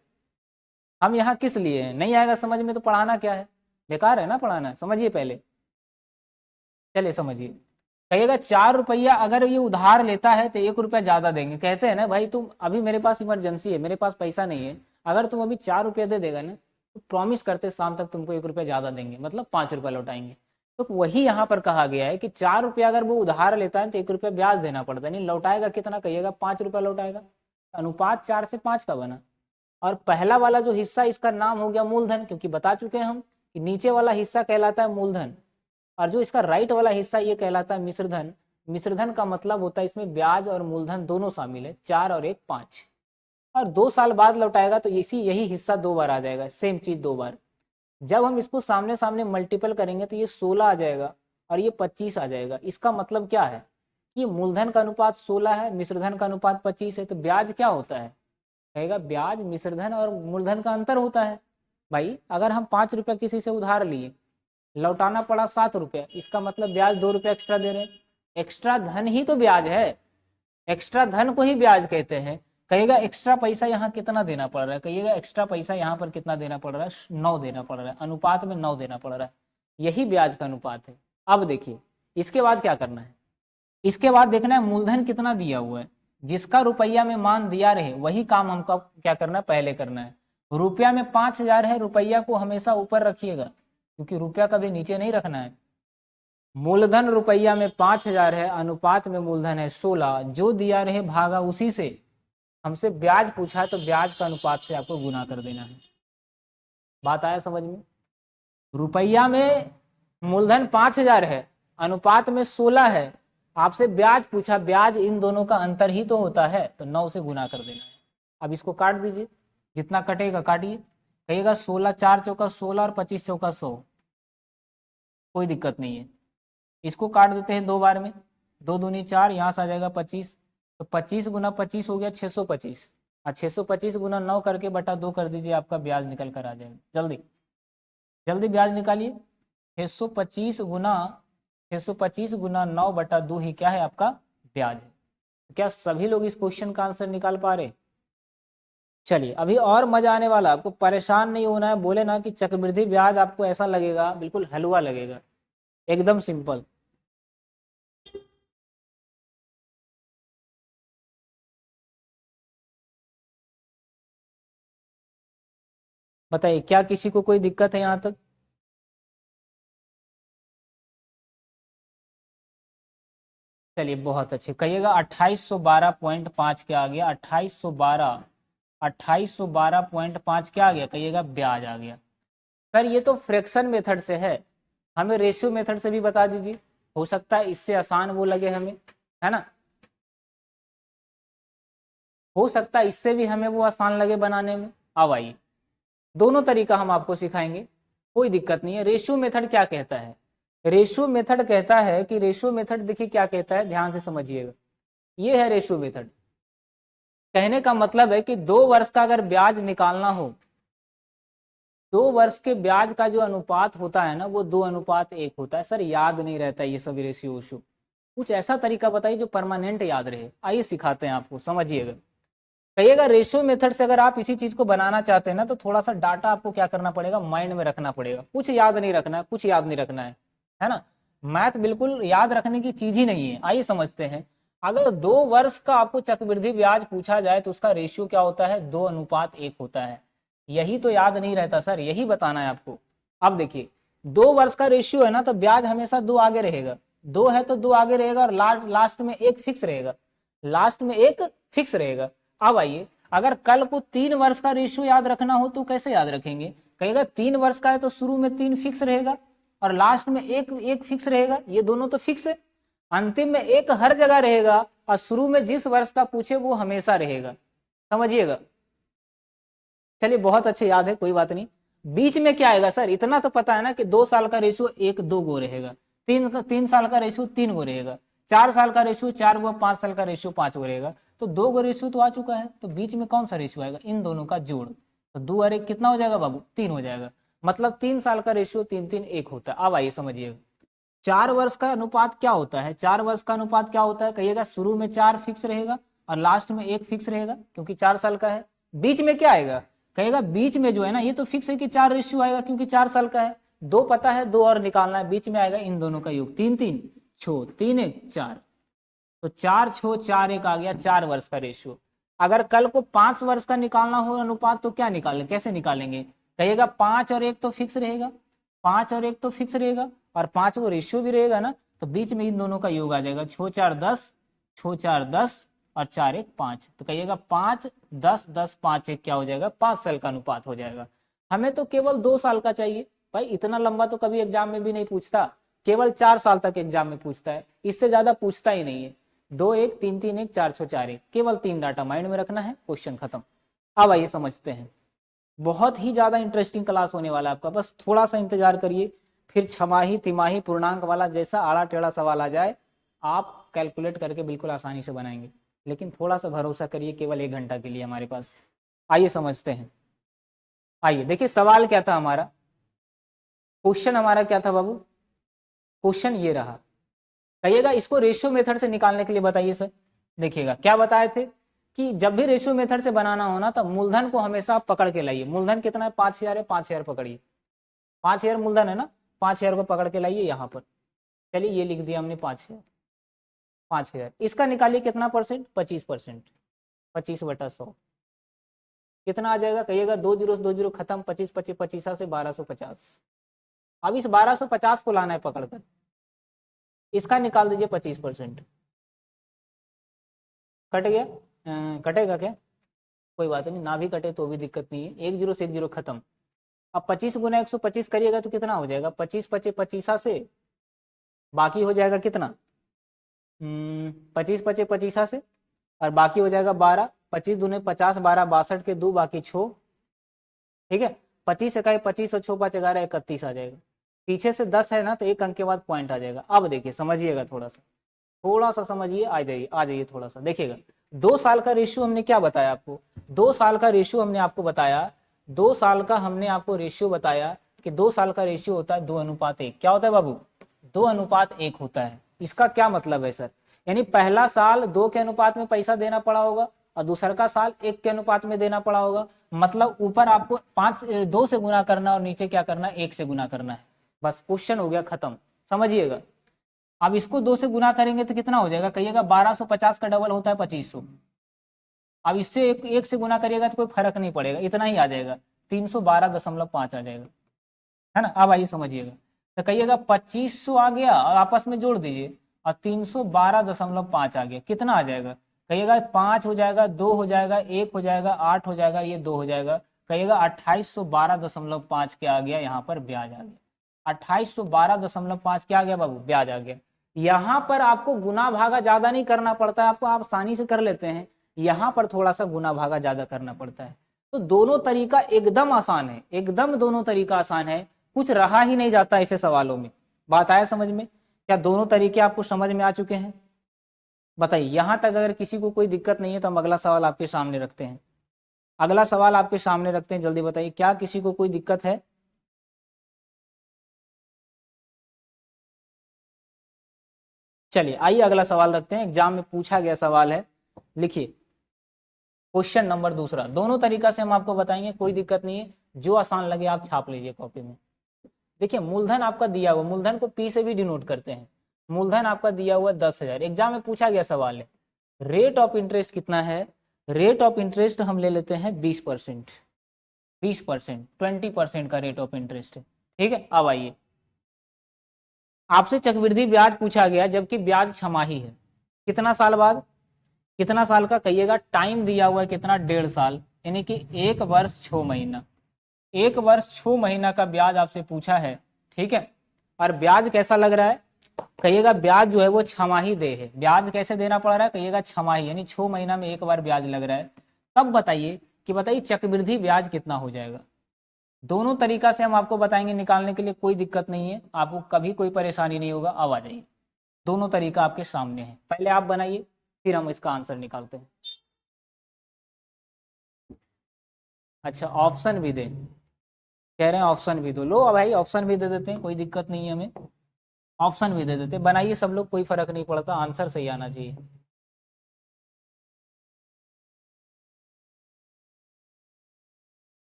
हम यहाँ किस लिए हैं, नहीं आएगा समझ में तो पढ़ाना क्या है, बेकार है ना पढ़ाना, समझिए पहले। चलिए समझिए, कहिएगा 4 रुपया अगर ये उधार लेता है तो 1 रुपया ज्यादा देंगे। कहते हैं ना भाई, तुम अभी, मेरे पास इमरजेंसी है, मेरे पास पैसा नहीं है, अगर तुम अभी 4 रुपया दे देगा ना, तो प्रॉमिस करते शाम तक तुमको 1 रुपया ज्यादा देंगे, मतलब 5 रुपया लौटाएंगे। तो वही यहाँ पर कहा गया है कि 4 रुपया अगर वो उधार लेता है तो 1 रुपया ब्याज देना पड़ता है, नहीं लौटाएगा कितना, कहिएगा 5 रुपया लौटाएगा। अनुपात 4 से 5 का बना। और पहला वाला जो हिस्सा, इसका नाम हो गया मूलधन, क्योंकि बता चुके हैं हम कि नीचे वाला हिस्सा कहलाता है मूलधन, और जो इसका राइट वाला हिस्सा ये कहलाता है मिश्रधन। मिश्रधन का मतलब होता है इसमें ब्याज और मूलधन दोनों शामिल है, 4 और 1 5। और 2 साल बाद लौटाएगा तो यही हिस्सा 2 बार आ जाएगा, सेम चीज 2 बार। जब हम इसको सामने सामने मल्टीपल करेंगे तो ये 16 आ जाएगा और ये 25 आ जाएगा। इसका मतलब क्या है कि मूलधन का अनुपात 16 है, मिश्रधन का अनुपात 25 है, तो ब्याज क्या होता है, कहेगा ब्याज मिश्रधन और मूलधन का अंतर होता है। भाई अगर हम 5 रुपया किसी से उधार लिए, लौटाना पड़ा 7 रुपया, इसका मतलब ब्याज 2 रुपया एक्स्ट्रा दे रहे हैं। एक्स्ट्रा धन ही तो ब्याज है, एक्स्ट्रा धन को ही ब्याज कहते हैं। कहिएगा एक्स्ट्रा पैसा यहाँ कितना देना पड़ रहा है, कहिएगा एक्स्ट्रा पैसा यहाँ पर कितना देना पड़ रहा है, 9 देना पड़ रहा है, अनुपात में 9 देना पड़ रहा है, यही ब्याज का अनुपात है। अब देखिए इसके बाद क्या करना है, इसके बाद देखना है मूलधन कितना दिया हुआ है, जिसका रुपया में मान दिया रहे वही काम हमको क्या करना है, पहले करना है। रुपया में 5,000 है, रुपया को हमेशा ऊपर रखिएगा, क्योंकि रुपया कभी नीचे नहीं रखना है। मूलधन रुपया में 5,000 है, अनुपात में मूलधन है 16, जो दिया रहे भागा उसी से। हमसे ब्याज पूछा है तो ब्याज का अनुपात से आपको गुना कर देना है। बात आया समझ में। रुपया में मूलधन 5,000 है, अनुपात में 16 है, आपसे ब्याज पूछा, ब्याज इन दोनों का अंतर ही तो होता है, तो 9 से गुना कर देना है। अब इसको काट दीजिए, जितना कटेगा काटिए। कहिएगा 16 4 चौका 16 और 25 चौका 100, कोई दिक्कत नहीं है। इसको काट देते हैं 2 बार में, 2 दूनी 4, यहाँ से आ जाएगा 25, तो 25 गुना 25 हो गया 625, और 625 गुना 9 करके बटा 2 कर दीजिए, आपका ब्याज निकल कर आ जाएगा। जल्दी जल्दी ब्याज निकालिए। 625 गुना 9 बटा 2 ही क्या है, आपका ब्याज है। क्या सभी लोग इस क्वेश्चन का आंसर निकाल पा रहे। चलिए अभी और मजा आने वाला, आपको परेशान नहीं होना है। बोले ना कि चक्रवृद्धि ब्याज आपको ऐसा लगेगा, बिल्कुल हलवा लगेगा, एकदम सिंपल। बताइए क्या किसी को कोई दिक्कत है यहाँ तक। चलिए बहुत अच्छे, कहिएगा 2812.5 क्या आ गया, 2812.5 क्या आ गया, कहिएगा ब्याज आ गया। सर ये तो फ्रैक्शन मेथड से है, हमें रेशियो मेथड से भी बता दीजिए, हो सकता है इससे आसान वो लगे हमें, है ना, हो सकता है इससे भी हमें वो आसान लगे बनाने में। अब आइए, दोनों तरीका हम आपको सिखाएंगे, कोई दिक्कत नहीं है। रेशियो मेथड क्या कहता है, रेशियो मेथड कहता है कि, रेशियो मेथड देखिए क्या कहता है, ध्यान से समझिएगा। ये है रेशियो मेथड, कहने का मतलब है कि 2 वर्ष का अगर ब्याज निकालना हो, 2 वर्ष के ब्याज का जो अनुपात होता है ना, वो 2:1 होता है। सर याद नहीं रहता ये सब रेशियो उशो, कुछ ऐसा तरीका बताइए जो परमानेंट याद रहे। आइए सिखाते हैं आपको, समझिएगा। कहिएगा रेशियो मेथड से अगर आप इसी चीज को बनाना चाहते हैं ना, तो थोड़ा सा डाटा आपको क्या करना पड़ेगा, माइंड में रखना पड़ेगा। कुछ याद नहीं रखना है, कुछ याद नहीं रखना है ना। मैथ बिल्कुल याद रखने की चीज ही नहीं है। आइए समझते हैं, अगर 2 वर्ष का आपको चक्रवृद्धि ब्याज पूछा जाए तो उसका रेशियो क्या होता है, 2:1 होता है। यही तो याद नहीं रहता सर, यही बताना है आपको। अब देखिए 2 वर्ष का रेशियो है ना, तो ब्याज हमेशा 2 आगे रहेगा, 2 है तो 2 आगे रहेगा, और लास्ट में 1 फिक्स रहेगा, लास्ट में 1 फिक्स रहेगा। अब आइए, अगर कल को 3 वर्ष का रेशियो याद रखना हो तो कैसे याद रखेंगे, कहेगा 3 वर्ष का है तो शुरू में 3 फिक्स रहेगा और लास्ट में एक फिक्स रहेगा, ये दोनों तो फिक्स है। अंतिम में एक हर जगह रहेगा और शुरू में जिस वर्ष का पूछे वो हमेशा रहेगा, समझिएगा। चलिए बहुत अच्छे याद है, कोई बात नहीं। बीच में क्या आएगा सर, इतना तो पता है ना कि 2 साल का रेशियो 1 2 गो रहेगा, 3 साल का रेशियो 3 गो रहेगा, 4 साल का रेशियो 4 गो, 5 साल का रेशियो 5 गो रहेगा। तो 2 गो रेशियो तो आ चुका है, तो बीच में कौन सा रेशियो आएगा, इन दोनों का जोड़। तो 2 और 1 कितना हो जाएगा बाबू, 3 हो जाएगा। मतलब 3 साल का रेशियो 3 3 1 होता है। अब आइए समझिएगा 4 वर्ष का अनुपात क्या होता है। 4 वर्ष का अनुपात क्या होता है, कहिएगा शुरू में 4 फिक्स रहेगा और लास्ट में 1 फिक्स रहेगा, क्योंकि 4 साल का है। बीच में क्या आएगा, कहेगा बीच में जो है ना, ये तो फिक्स है कि 4 रेशियो आएगा क्योंकि 4 साल का है। 2 पता है, 2 और निकालना है, बीच में आएगा इन दोनों का योग, 3 3 6 3 1 4। तो 4 6 4 1 आ गया 4 वर्ष का रेशियो। अगर कल को 5 वर्ष का निकालना हो अनुपात तो क्या निकालें, कैसे निकालेंगे, कहिएगा 5 और 1 तो फिक्स रहेगा, 5 और 1 तो फिक्स रहेगा और 5 वो रेशियो भी रहेगा ना, तो बीच में इन दोनों का योग आ जाएगा। 6 4 10, 6 4 10 और 4 1 5। तो कहिएगा 5 10 10 5 1 क्या हो जाएगा, 5 साल का अनुपात हो जाएगा। हमें तो केवल 2 साल का चाहिए भाई, इतना लंबा तो कभी एग्जाम में भी नहीं पूछता, केवल 4 साल तक एग्जाम में पूछता है, इससे ज्यादा पूछता ही नहीं है। 2 1 3 3 1 4 6 4 1, केवल 3 डाटा माइंड में रखना है, क्वेश्चन खत्म। अब आइए समझते हैं, बहुत ही ज्यादा इंटरेस्टिंग क्लास होने वाला है आपका, बस थोड़ा सा इंतजार करिए, फिर छमाही तिमाही पूर्णांक वाला जैसा आड़ा टेढ़ा सवाल आ जाए आप कैलकुलेट करके बिल्कुल आसानी से बनाएंगे। लेकिन थोड़ा सा भरोसा करिए, केवल 1 घंटा के लिए हमारे पास। आइए समझते हैं। आइए देखिए सवाल क्या था हमारा, क्वेश्चन हमारा क्या था बाबू, क्वेश्चन ये रहा। कहिएगा इसको रेशियो मेथड से निकालने के लिए बताइए सर। देखिएगा क्या बताए थे कि जब भी रेशियो मेथड से बनाना हो ना, तब मूलधन को हमेशा आप पकड़ के लाइए। मूलधन कितना है, 5000 है, 5000 पकड़िए, 5000 मूलधन है ना, 5000 को पकड़ के लाइए यहाँ पर। चलिए ये लिख दिया हमने 5000, 5000 इसका निकालिए कितना परसेंट, 25%, 25/100 कितना आ जाएगा, कहिएगा 2 जीरो 2 जीरो खत्म, 25 25 25 से 1250। अब इस 1250 को लाना है पकड़कर, इसका निकाल दीजिए 25%। कट गया, कटेगा क्या, कोई बात नहीं, ना भी कटे तो भी दिक्कत नहीं है, 1 जीरो से 1 जीरो खत्म। अब 25 गुना 125 करिएगा तो कितना हो जाएगा, 25 25 25 से बाकी हो जाएगा कितना, 25 25 25 से और बाकी हो जाएगा 12, 25 दूने 50, 12 62 के 2 बाकी 6, ठीक है। 25 इकाई 25 और 6 5 11 31 आ जाएगा। पीछे से 10 है ना, तो 1 अंक के बाद पॉइंट आ जाएगा। अब देखिए समझिएगा, थोड़ा सा समझिए, आ जाइए थोड़ा सा देखिएगा। 2 साल का रेशियो हमने क्या बताया आपको, 2 साल का रेशियो हमने आपको बताया, 2 साल का हमने आपको रेशियो बताया कि 2 साल का रेशियो होता है 2:1। क्या होता है बाबू, 2:1 होता है। इसका क्या मतलब है सर, यानी पहला साल 2 के अनुपात में पैसा देना पड़ा होगा और दूसरा का साल 1 के अनुपात में देना पड़ा होगा। मतलब ऊपर आपको 2 से गुना करना और नीचे क्या करना है, 1 से गुना करना है। बस क्वेश्चन हो गया खत्म, समझिएगा। अब इसको 2 से गुना करेंगे तो कितना हो जाएगा, कहिएगा 1250 का डबल होता है 2500। अब इससे 1 से गुना करिएगा तो कोई फर्क नहीं पड़ेगा, इतना ही आ जाएगा, 312.5 आ जाएगा, है ना। अब आइए समझिएगा, तो कहिएगा 2500 आ गया और आपस में जोड़ दीजिए और 312.5 आ गया, कितना आ जाएगा, कहिएगा 5 हो जाएगा, 2 हो जाएगा, 1 हो जाएगा, 8 हो जाएगा, ये 2 हो जाएगा, कहिएगा 2812.5 क्या आ गया, यहाँ पर ब्याज आ गया। 2812.5 क्या आ गया बाबू, ब्याज आ गया। यहाँ पर आपको गुना भागा ज्यादा नहीं करना पड़ता है, आपको आप आसानी से कर लेते हैं, यहाँ पर थोड़ा सा गुना भागा ज्यादा करना पड़ता है। तो दोनों तरीका एकदम आसान है, एकदम दोनों तरीका आसान है, कुछ रहा ही नहीं जाता ऐसे सवालों में। बात आया समझ में, क्या दोनों तरीके आपको समझ में आ चुके हैं, बताइए। यहां तक अगर किसी को कोई दिक्कत नहीं है तो हम अगला सवाल आपके सामने रखते हैं। अगला सवाल आपके सामने रखते हैं, जल्दी बताइए, क्या किसी को कोई दिक्कत है। चलिए आइए अगला सवाल रखते हैं, एग्जाम में पूछा गया सवाल है। लिखिए क्वेश्चन नंबर दूसरा, दोनों तरीका से हम आपको बताएंगे, कोई दिक्कत नहीं है, जो आसान लगे आप छाप लीजिए कॉपी में। देखिए मूलधन आपका दिया हुआ, मूलधन को पी से भी डिनोट करते हैं। मूलधन आपका दिया हुआ 10,000, एग्जाम में पूछा गया सवाल है। रेट ऑफ इंटरेस्ट कितना है, रेट ऑफ इंटरेस्ट हम ले लेते हैं 20%, 20%, 20% का रेट ऑफ इंटरेस्ट है, ठीक है। अब आइए, आपसे चक्रवृद्धि ब्याज पूछा गया, जबकि ब्याज छमाही है, कितना साल बाद, कितना साल का, कहिएगा टाइम दिया हुआ है कितना, 1.5 साल, यानी कि 1 वर्ष 6 महीना, 1 वर्ष 6 महीना का ब्याज आपसे पूछा है, ठीक है। और ब्याज कैसा लग रहा है, कहिएगा ब्याज जो है वो छमाही दे है। ब्याज कैसे देना पड़ रहा है, कहिएगा छमाही, यानी 6 महीना में एक बार ब्याज लग रहा है। तब बताइए कि बताइए चक्रवृद्धि ब्याज कितना हो जाएगा। दोनों तरीका से हम आपको बताएंगे निकालने के लिए, कोई दिक्कत नहीं है, आपको कभी कोई परेशानी नहीं होगा। अब आ जाइए, दोनों तरीका आपके सामने है, पहले आप बनाइए फिर हम इसका आंसर निकालते हैं। अच्छा ऑप्शन भी दें, कह रहे हैं ऑप्शन भी दो, लो भाई ऑप्शन भी दे देते हैं, कोई दिक्कत नहीं है हमें, ऑप्शन भी दे देते हैं। बनाइए सब लोग, कोई फर्क नहीं पड़ता, आंसर सही आना चाहिए।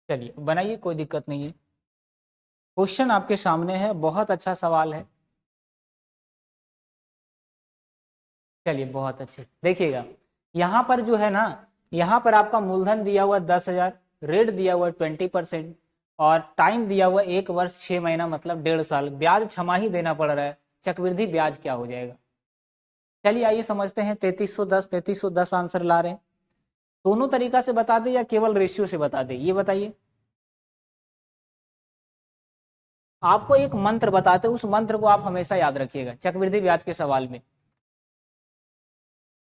चलिए बनाइए, कोई दिक्कत नहीं है। क्वेश्चन आपके सामने है, बहुत अच्छा सवाल है। चलिए बहुत अच्छे, देखिएगा यहाँ पर जो है ना, यहाँ पर आपका मूलधन दिया हुआ 10,000, रेट दिया हुआ 20% और टाइम दिया हुआ 1 वर्ष 6 महीना मतलब 1.5 साल, ब्याज छमाही देना पड़ रहा है। चक्रवृद्धि ब्याज क्या हो जाएगा। चलिए आइए समझते हैं। 3310 आंसर ला रहे हैं। दोनों तरीका से बता दे या केवल रेशियो से बता दे, ये बताइए। आपको एक मंत्र बताते, उस मंत्र को आप हमेशा याद रखिएगा चक्रवृद्धि ब्याज के सवाल में।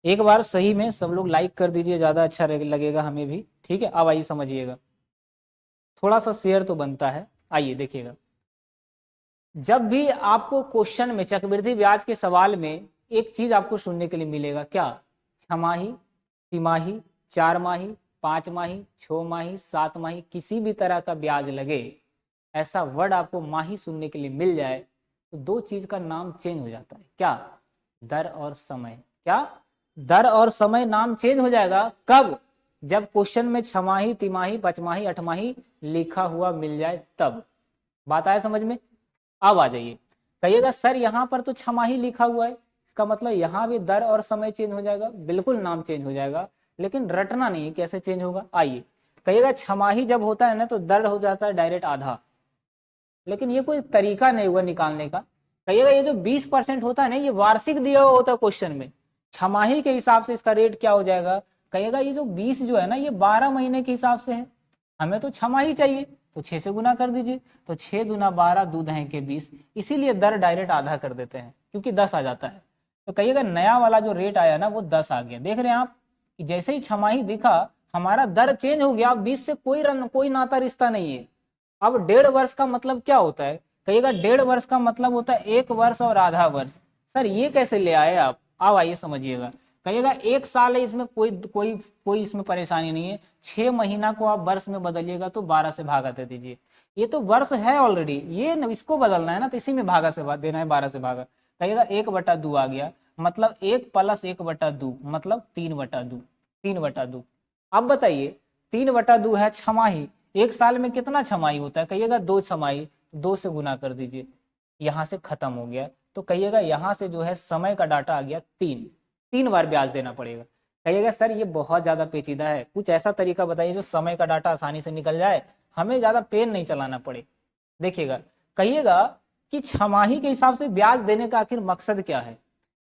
एक बार सही में सब लोग लाइक कर दीजिए, ज्यादा अच्छा लगेगा हमें भी, ठीक है। अब आइए समझिएगा, थोड़ा सा शेयर तो बनता है। आइए देखिएगा, जब भी आपको क्वेश्चन में चक्रवृद्धि ब्याज के सवाल में एक चीज आपको सुनने के लिए मिलेगा, क्या, छमाही, तिमाही, 4 माही, 5 माही, 6 माही, 7 माही, किसी भी तरह का ब्याज लगे, ऐसा वर्ड आपको माही सुनने के लिए मिल जाए, तो दो चीज का नाम चेंज हो जाता है, क्या, दर और समय। क्या, दर और समय नाम चेंज हो जाएगा। कब, जब क्वेश्चन में छमाही, तिमाही, 5 माही, 8 माही लिखा हुआ मिल जाए तब। बात आया समझ में। अब आ जाइए, कहिएगा सर यहाँ पर तो 6 माही लिखा हुआ है, इसका मतलब यहाँ भी दर और समय चेंज हो जाएगा। बिल्कुल नाम चेंज हो जाएगा, लेकिन रटना नहीं कैसे चेंज होगा। आइए, कहिएगा 6 माही जब होता है ना तो दर हो जाता है डायरेक्ट आधा, लेकिन ये कोई तरीका नहीं हुआ निकालने का। कहिएगा ये जो 20% होता है ना, ये वार्षिक दिया हुआ होता है क्वेश्चन में, 6 माही के हिसाब से इसका रेट क्या हो जाएगा। कहिएगा ये जो 20 जो है ना, ये 12 महीने के हिसाब से है, हमें तो 6 माही चाहिए, तो 6 से गुना कर दीजिए, तो 6 दूना 12, दूध है के 20, इसीलिए दर डायरेक्ट आधा कर देते हैं क्योंकि 10 आ जाता है। तो कहिएगा नया वाला जो रेट आया ना वो 10 आ गया। देख रहे हैं आप कि जैसे ही 6 माही दिखा, हमारा दर चेंज हो गया, 20 से कोई नाता रिश्ता नहीं है। अब 1.5 वर्ष का मतलब क्या होता है, कहिएगा 1.5 वर्ष का मतलब होता है 1 वर्ष और आधा वर्ष। सर ये कैसे ले आए आप, अब आइए समझिएगा। कहिएगा 1 साल है, इसमें कोई कोई कोई इसमें परेशानी नहीं है। 6 महीना को आप वर्ष में बदलिएगा तो 12 से भागा दे दीजिए, ये तो वर्ष है ऑलरेडी, ये इसको बदलना है ना, तो इसी में भागा से देना है, 12 से भागा। कहिएगा 1/2 आ गया, मतलब 1 + 1/2 मतलब 3/2, 3/2। अब बताइए 3/2 है 6 माही, 1 साल में कितना 6 माही होता है, कहिएगा 2 6 माही, 2 से गुना कर दीजिए, यहाँ से खत्म हो गया। तो कहिएगा यहाँ से जो है समय का डाटा आ गया 3 बार ब्याज देना पड़ेगा। कहिएगा सर ये बहुत ज्यादा पेचीदा है, कुछ ऐसा तरीका बताइए जो समय का डाटा आसानी से निकल जाए, हमें ज्यादा पेन नहीं चलाना पड़े। देखिएगा, कहिएगा कि 6 माही के हिसाब से ब्याज देने का आखिर मकसद क्या है।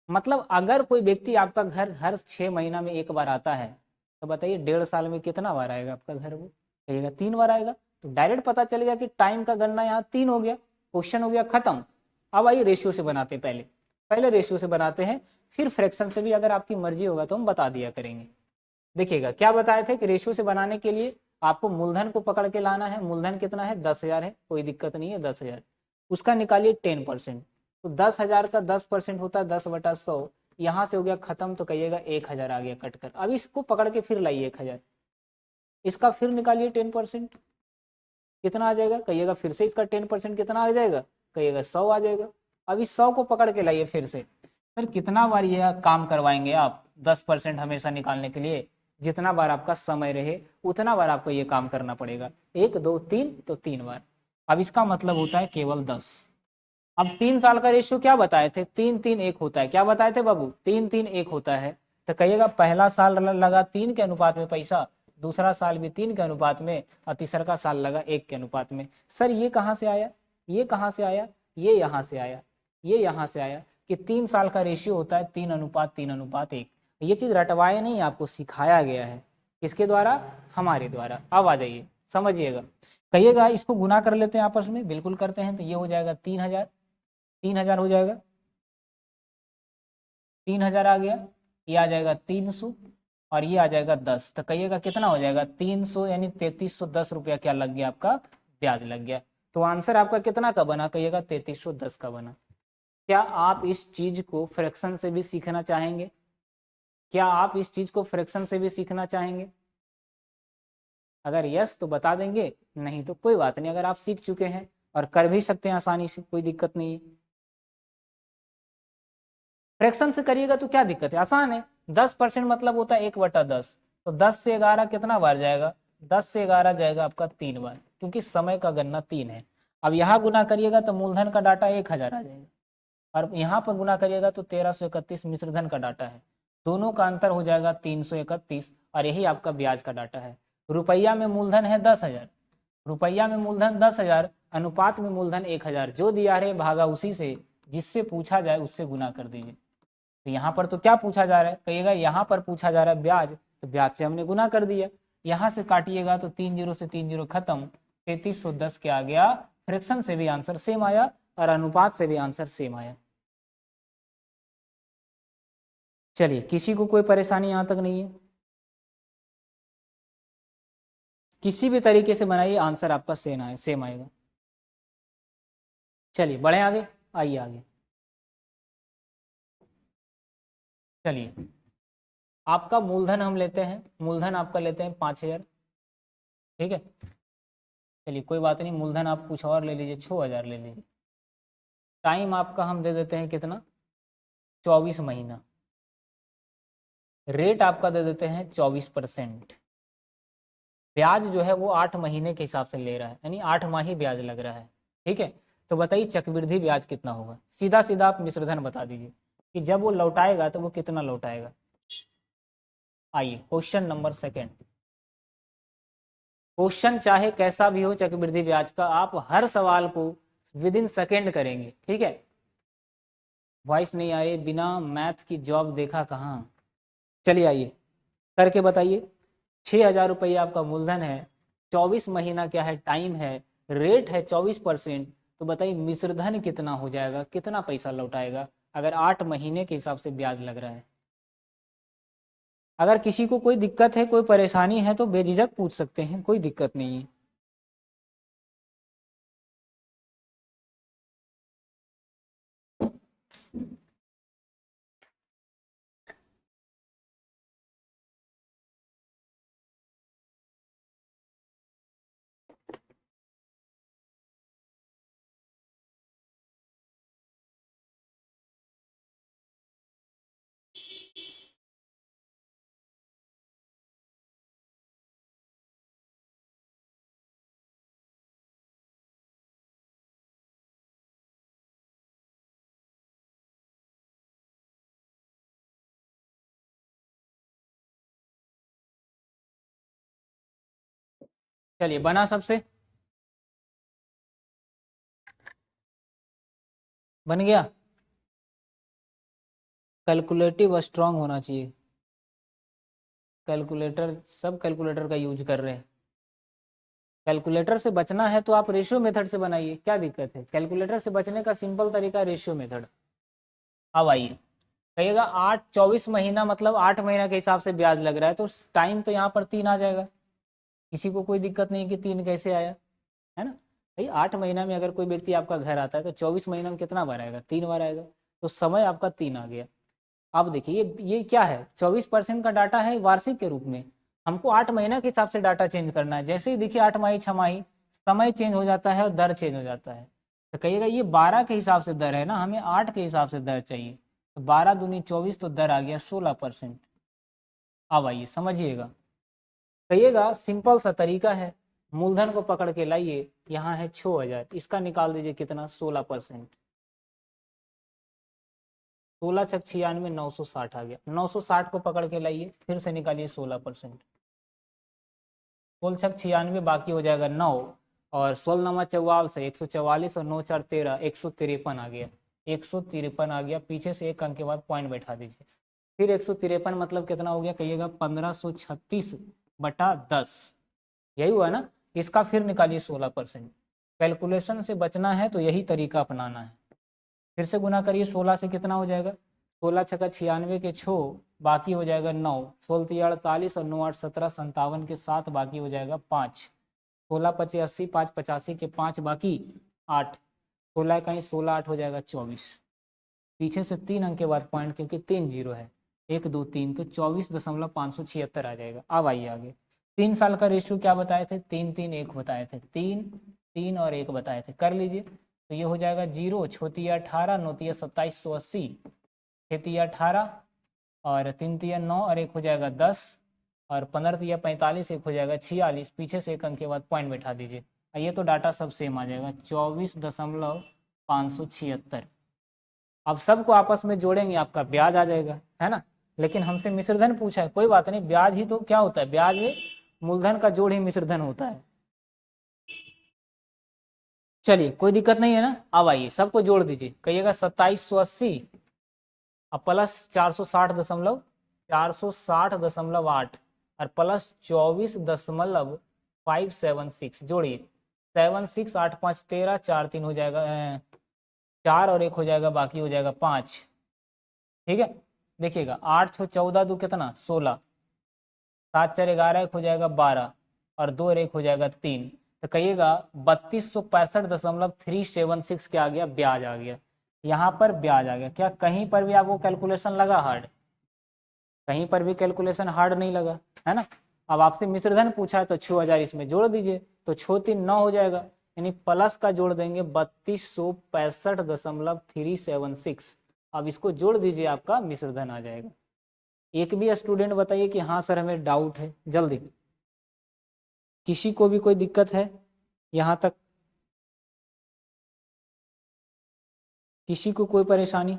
मतलब अगर कोई व्यक्ति आपका घर हर 6 महीना में एक बार आता है, तो बताइए 1.5 साल में कितना बार आएगा आपका घर, वो कहिएगा 3 बार आएगा। तो डायरेक्ट पता चल गया कि टाइम का गणना यहाँ 3 हो गया, क्वेश्चन हो गया खत्म। अब आइए रेशियो से बनाते हैं, पहले पहले रेशियो से बनाते हैं, फिर फ्रैक्शन से भी अगर आपकी मर्जी होगा तो हम बता दिया करेंगे। देखिएगा क्या बताए थे कि रेशियो से बनाने के लिए आपको मूलधन को पकड़ के लाना है। मूलधन कितना है, 10,000 है, कोई दिक्कत नहीं है, 10,000, उसका निकालिए 10%। तो 10,000 का 10% होता है 10/100, यहाँ से हो गया खत्म, तो कहिएगा 1,000 आ गया कटकर। अब इसको पकड़ के फिर लाइए 1,000, इसका फिर निकालिए 10%, कितना आ जाएगा, कहिएगा फिर से इसका 10% कितना आ जाएगा, कहिएगा 100 आ जाएगा। अब इस 100 को पकड़ के लाइए फिर से। फिर कितना बार ये काम करवाएंगे आप 10% हमेशा निकालने के लिए, जितना बार आपका समय रहे उतना बार आपको ये काम करना पड़ेगा, 1 2 3, तो 3 बार। अब इसका मतलब होता है केवल 10। अब 3 साल का रेशियो क्या बताए थे, 3-3-1 होता है, क्या बताए थे बाबू, 3-3-1 होता है। तो कहिएगा पहला साल लगा 3 के अनुपात में पैसा, दूसरा साल भी 3 के अनुपात में, और तीसरा का साल लगा 1 के अनुपात में। सर ये कहाँ से आया, ये कहाँ से आया, ये यहाँ से आया। ये यहाँ से आया कि 3 साल का रेशियो होता है 3:3:1। ये चीज रटवाए नहीं, आपको सिखाया गया है। किसके द्वारा? हमारे द्वारा। अब आ जाइए समझिएगा, कहिएगा इसको गुना कर लेते हैं आपस में, बिल्कुल करते हैं। तो ये हो जाएगा 3000, 3000 हो जाएगा, 3000 आ गया, ये आ जाएगा 300 और ये आ जाएगा 10। तो कहिएगा कितना हो जाएगा? 300 यानी 3310 रुपया क्या लग गया? आपका ब्याज लग गया। तो आंसर आपका कितना का बना? कहिएगा 3310 का बना। क्या आप इस चीज को फ्रैक्शन से भी सीखना चाहेंगे? क्या आप इस चीज को फ्रैक्शन से भी सीखना चाहेंगे? अगर यस तो बता देंगे, नहीं तो कोई बात नहीं। अगर आप सीख चुके हैं और कर भी सकते हैं आसानी से, कोई दिक्कत नहीं है। फ्रैक्शन से करिएगा तो क्या दिक्कत है? आसान है। 10% मतलब होता है 1/10। तो 10 से 11 कितना बार जाएगा? 10 से 11 जाएगा आपका 3 बार, क्योंकि समय का गणना 3 है। अब यहाँ गुना करिएगा तो मूलधन का डाटा 1000 आ जाएगा, और यहाँ पर गुना करिएगा तो 1331 मिश्रधन का डाटा है। दोनों का अंतर हो जाएगा 331, और यही आपका ब्याज का डाटा है। रुपया में मूलधन है 10,000, रुपया में मूलधन 10,000, अनुपात में मूलधन 1000। जो दिया रहे भागा उसी से, जिससे पूछा जाए उससे गुना कर दीजिए। तो यहाँ पर तो क्या पूछा जा रहा है? कहिएगा यहाँ पर पूछा जा रहा है ब्याज, तो ब्याज से हमने गुना कर दिया। यहाँ से काटिएगा तो 3 0 से 3 0 खत्म, 3310 के आ गया। फ्रैक्शन से भी आंसर सेम आया और अनुपात से भी आंसर सेम आया। चलिए, किसी को कोई परेशानी यहाँ तक नहीं है? किसी भी तरीके से बनाइए, आंसर आपका सेम आएगा। चलिए बढ़े आगे, आइए आगे। चलिए, आपका मूलधन हम लेते हैं, मूलधन आपका लेते हैं 5000, ठीक है। चलिए कोई बात नहीं, मूलधन आप कुछ और ले लीजिए, 6000 ले लीजिए। टाइम आपका हम दे देते हैं कितना? 24 महीना। रेट आपका दे देते हैं 24%। ब्याज जो है वो 8 महीने के हिसाब से ले रहा है, यानी 8 माही ब्याज लग रहा है, ठीक है। तो बताइए चक्रवृद्धि ब्याज कितना होगा? सीधा सीधा आप मिश्रधन बता दीजिए कि जब वो लौटाएगा तो वो कितना लौटाएगा। आइए क्वेश्चन नंबर सेकंड। क्वेश्चन चाहे कैसा भी हो चक्रवृद्धि ब्याज का, आप हर सवाल को विद इन सेकेंड करेंगे, ठीक है। वॉइस नहीं आ रही, बिना मैथ की जॉब देखा कहाँ। चलिए आइए करके बताइए। 6000 रुपये आपका मूलधन है, 24 महीना क्या है? टाइम है, रेट है 24%। तो बताइए मिश्रधन कितना हो जाएगा, कितना पैसा लौटाएगा अगर 8 महीने के हिसाब से ब्याज लग रहा है। अगर किसी को कोई दिक्कत है, कोई परेशानी है तो बेझिझक पूछ सकते हैं, कोई दिक्कत नहीं है। चलिए बना सबसे? बन गया? कैलकुलेटिव स्ट्रांग होना चाहिए। कैलकुलेटर, सब कैलकुलेटर का यूज कर रहे हैं। कैलकुलेटर से बचना है तो आप रेशियो मेथड से बनाइए, क्या दिक्कत है? कैलकुलेटर से बचने का सिंपल तरीका रेशियो मेथड। अब आइए, कहिएगा 24 महीना मतलब 8 महीना के हिसाब से ब्याज लग रहा है, तो टाइम तो यहाँ पर 3 आ जाएगा। किसी को कोई दिक्कत नहीं कि 3 कैसे आया, है ना भाई। 8 महीना में अगर कोई व्यक्ति आपका घर आता है तो 24 महीना में कितना बार आएगा? 3 बार आएगा। तो समय आपका 3 आ गया। अब देखिए ये क्या है? 24% का डाटा है वार्षिक के रूप में, हमको 8 महीना के हिसाब से डाटा चेंज करना है। जैसे ही देखिए 8 माही 6 माही समय चेंज हो जाता है और दर चेंज हो जाता है। तो कहिएगा ये 12 के हिसाब से दर है ना, हमें 8 के हिसाब से दर चाहिए। तो 12 दूनी 24, तो दर आ गया 16%। अब आइए समझिएगा, कहिएगा सिंपल सा तरीका है, मूलधन को पकड़ के लाइए, यहाँ है 6000, इसका निकाल दीजिए कितना? 16%। 16 छक 96, 960 आ गया। 960 को पकड़ के लाइए, फिर से निकालिए 16%। 16 छक 96, बाकी हो जाएगा 9, और 16 नमा 44 से 144, और 9 4 13, 153 आ गया। 153 आ गया, पीछे से एक अंक के बाद पॉइंट बैठा दीजिए। फिर 153 मतलब कितना हो गया कहिएगा, 1536/10, यही हुआ ना। इसका फिर निकालिए 16%। कैलकुलेशन से बचना है तो यही तरीका अपनाना है। फिर से गुना करिए 16 से, कितना हो जाएगा, 16 छक्का 96 के 6, बाकी हो जाएगा 9, 16 तिया 48 और 9 8 17 57 के 7, बाकी हो जाएगा 5, 16 पचे 80, 5 85 के 5 बाकी 8, 16 कहीं 16 8 हो जाएगा 24, पीछे से 3 अंक के बाद पॉइंट, क्योंकि 3 जीरो है, 1 2 3, तो 24,576 आ जाएगा। अब आइए आगे। 3 साल का रेशियो क्या बताए थे, 3 3 1 बताए थे, 3 3 और 1 बताए थे, कर लीजिए। तो ये हो जाएगा 0, छोतिया 18, नौतिया 2780, छतिया 18 और 3 तिया 9 और 1 हो जाएगा 10 और 15 तिया 45, 1 हो जाएगा 46, पीछे से एक अंक के बाद पॉइंट बैठा दीजिए। ये तो डाटा सब सेम आ जाएगा, 24,576। अब सबको आपस में जोड़ेंगे, आपका ब्याज आ जाएगा, है ना। लेकिन हमसे मिश्रधन पूछा है, कोई बात नहीं, ब्याज ही तो क्या होता है, ब्याज में मूलधन का जोड़ ही मिश्रधन होता है। चलिए कोई दिक्कत नहीं है ना। अब आइए सबको जोड़ दीजिए, कहिएगा 2780 अब प्लस 460.8 और प्लस 24.576, जोड़िए 7 6 8 5 13, 4 3 हो जाएगा 4 और 1 हो जाएगा, बाकी हो जाएगा 5, ठीक है। देखिएगा 8 6 14 2 कितना 16, 7 4 11, 1 हो जाएगा 12 और 2 और 1 हो जाएगा 3, तो कहिएगा 3265.376 क्या आ गया, ब्याज आ गया। यहाँ पर ब्याज आ गया। क्या कहीं पर भी आपको कैलकुलेशन लगा हार्ड, कहीं पर भी कैलकुलेशन हार्ड नहीं लगा, है ना। अब आपसे मिश्रधन पूछा है तो 6000 इसमें जोड़ दीजिए, तो 6 3 9 हो जाएगा, यानी प्लस का जोड़ देंगे 3265.376। अब इसको जोड़ दीजिए, आपका मिश्रधन आ जाएगा। एक भी स्टूडेंट बताइए कि हाँ सर हमें डाउट है, जल्दी, किसी को भी कोई दिक्कत है यहाँ तक, किसी को कोई परेशानी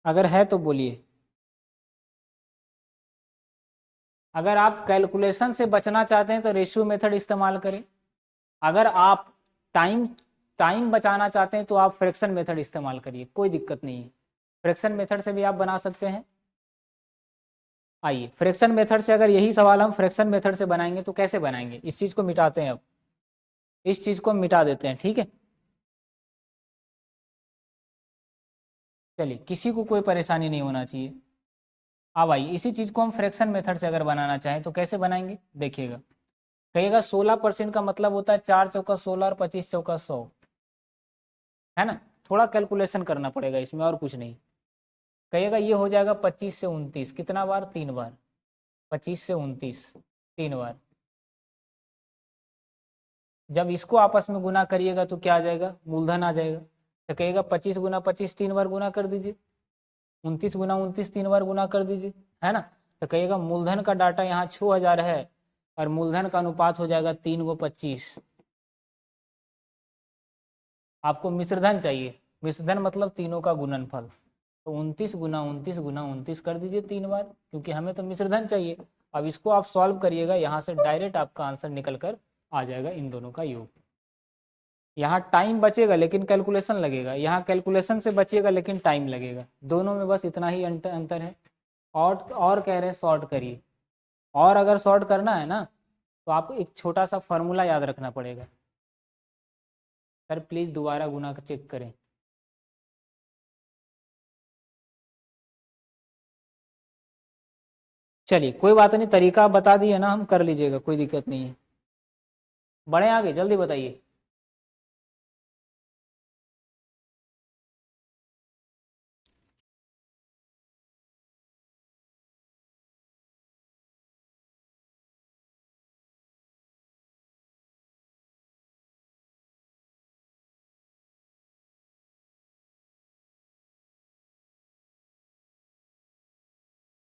अगर है तो बोलिए। अगर आप कैलकुलेशन से बचना चाहते हैं तो रेशियो मेथड इस्तेमाल करें, अगर आप टाइम टाइम बचाना चाहते हैं तो आप फ्रैक्शन मेथड इस्तेमाल करिए, कोई दिक्कत नहीं है, फ्रैक्शन मेथड से भी आप बना सकते हैं। आइए फ्रैक्शन मेथड से, अगर यही सवाल हम फ्रैक्शन मेथड से बनाएंगे तो कैसे बनाएंगे, इस चीज़ को मिटाते हैं। अब इस चीज़ को हम मिटा देते हैं, ठीक है। चलिए किसी को कोई परेशानी नहीं होना चाहिए। अब आइए इसी चीज़ को हम फ्रैक्शन मेथड से अगर बनाना चाहें तो कैसे बनाएंगे, देखिएगा। कहिएगा 16% का मतलब होता है 4 चौका 16 और 25 चौका 100, है ना। थोड़ा कैलकुलेशन करना पड़ेगा इसमें, और कुछ नहीं। कहिएगा ये हो जाएगा 25 से 29, कितना बार, 3 बार, 25 से 29 3 बार। जब इसको आपस में गुना करिएगा तो क्या आ जाएगा, मूलधन आ जाएगा। तो कहिएगा 25 गुना 25 3 बार गुना कर दीजिए, 29 गुना 29 3 बार गुना कर दीजिए, है ना। तो कहिएगा मूलधन का डाटा यहाँ 6000 है और मूलधन का अनुपात हो जाएगा 3 को 25। आपको मिश्रधन चाहिए, मिश्रधन मतलब तीनों का गुणनफल, तो 29 गुना 29 गुना 29 कर दीजिए 3 बार, क्योंकि हमें तो मिश्रधन चाहिए। अब इसको आप सॉल्व करिएगा, यहाँ से डायरेक्ट आपका आंसर निकल कर आ जाएगा, इन दोनों का योग। यहाँ टाइम बचेगा लेकिन कैलकुलेशन लगेगा, यहाँ कैलकुलेशन से बचेगा लेकिन टाइम लगेगा, दोनों में बस इतना ही अंतर है। और कह रहे हैं शॉर्ट करिए, और अगर शॉर्ट करना है ना तो आपको एक छोटा सा फॉर्मूला याद रखना पड़ेगा। सर प्लीज़ दोबारा गुना चेक करें। चलिए कोई बात नहीं, तरीका बता दिए ना हम, कर लीजिएगा, कोई दिक्कत नहीं है। बढ़े आगे, जल्दी बताइए।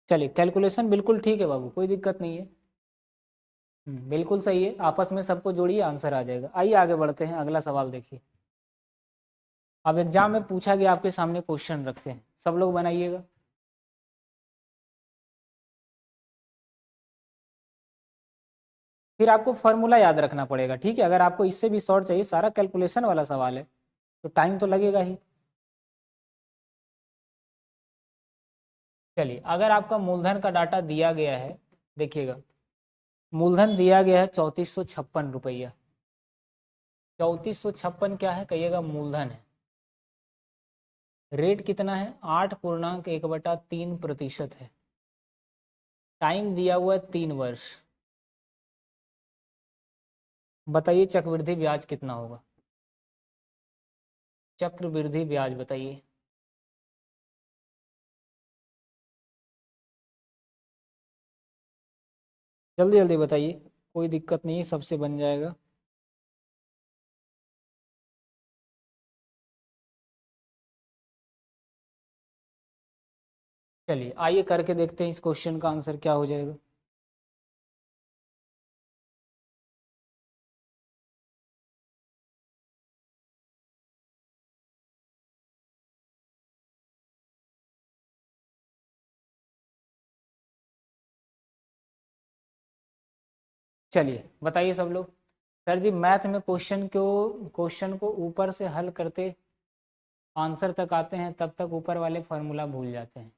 चलिए कैलकुलेशन बिल्कुल ठीक है बाबू, कोई दिक्कत नहीं है। बिल्कुल सही है, आपस में सबको जोड़िए, आंसर आ जाएगा। आइए आगे बढ़ते हैं, अगला सवाल देखिए। अब एग्जाम में पूछा गया, आपके सामने क्वेश्चन रखते हैं, सब लोग बनाइएगा। फिर आपको फॉर्मूला याद रखना पड़ेगा, ठीक है। अगर आपको इससे भी शॉर्ट चाहिए, सारा कैलकुलेशन वाला सवाल है, तो टाइम तो लगेगा ही। चलिए, अगर आपका मूलधन का डाटा दिया गया है, देखिएगा, मूलधन दिया गया है 3456 रुपया। 3456 क्या है कहिएगा, मूलधन है। रेट कितना है, 8.1/3% है। टाइम दिया हुआ है 3 वर्ष। बताइए चक्रवृद्धि ब्याज कितना होगा, चक्रवृद्धि ब्याज बताइए। जल्दी जल्दी बताइए, कोई दिक्कत नहीं है, सबसे बन जाएगा। चलिए आइए करके देखते हैं इस क्वेश्चन का आंसर क्या हो जाएगा। चलिए बताइए सब लोग। सर जी मैथ में क्वेश्चन को ऊपर से हल करते आंसर तक आते हैं, तब तक ऊपर वाले फार्मूला भूल जाते हैं।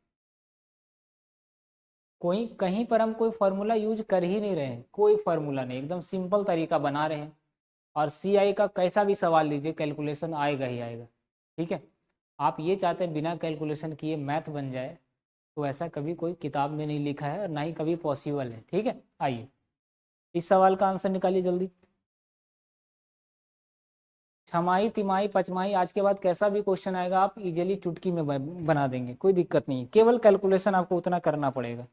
कोई कहीं पर हम कोई फार्मूला यूज कर ही नहीं रहे हैं, कोई फार्मूला नहीं, एकदम सिंपल तरीका बना रहे हैं। और सीआई का कैसा भी सवाल लीजिए, कैलकुलेशन आएगा ही आएगा, ठीक है। आप ये चाहते हैं बिना कैलकुलेशन किए मैथ बन जाए, तो ऐसा कभी कोई किताब में नहीं लिखा है और ना ही कभी पॉसिबल है, ठीक है। आइए इस सवाल का आंसर निकालिए जल्दी। छमाही तिमाही पचमाही, आज के बाद कैसा भी क्वेश्चन आएगा आप इजीली चुटकी में बना देंगे, कोई दिक्कत नहीं है, केवल कैलकुलेशन आपको उतना करना पड़ेगा।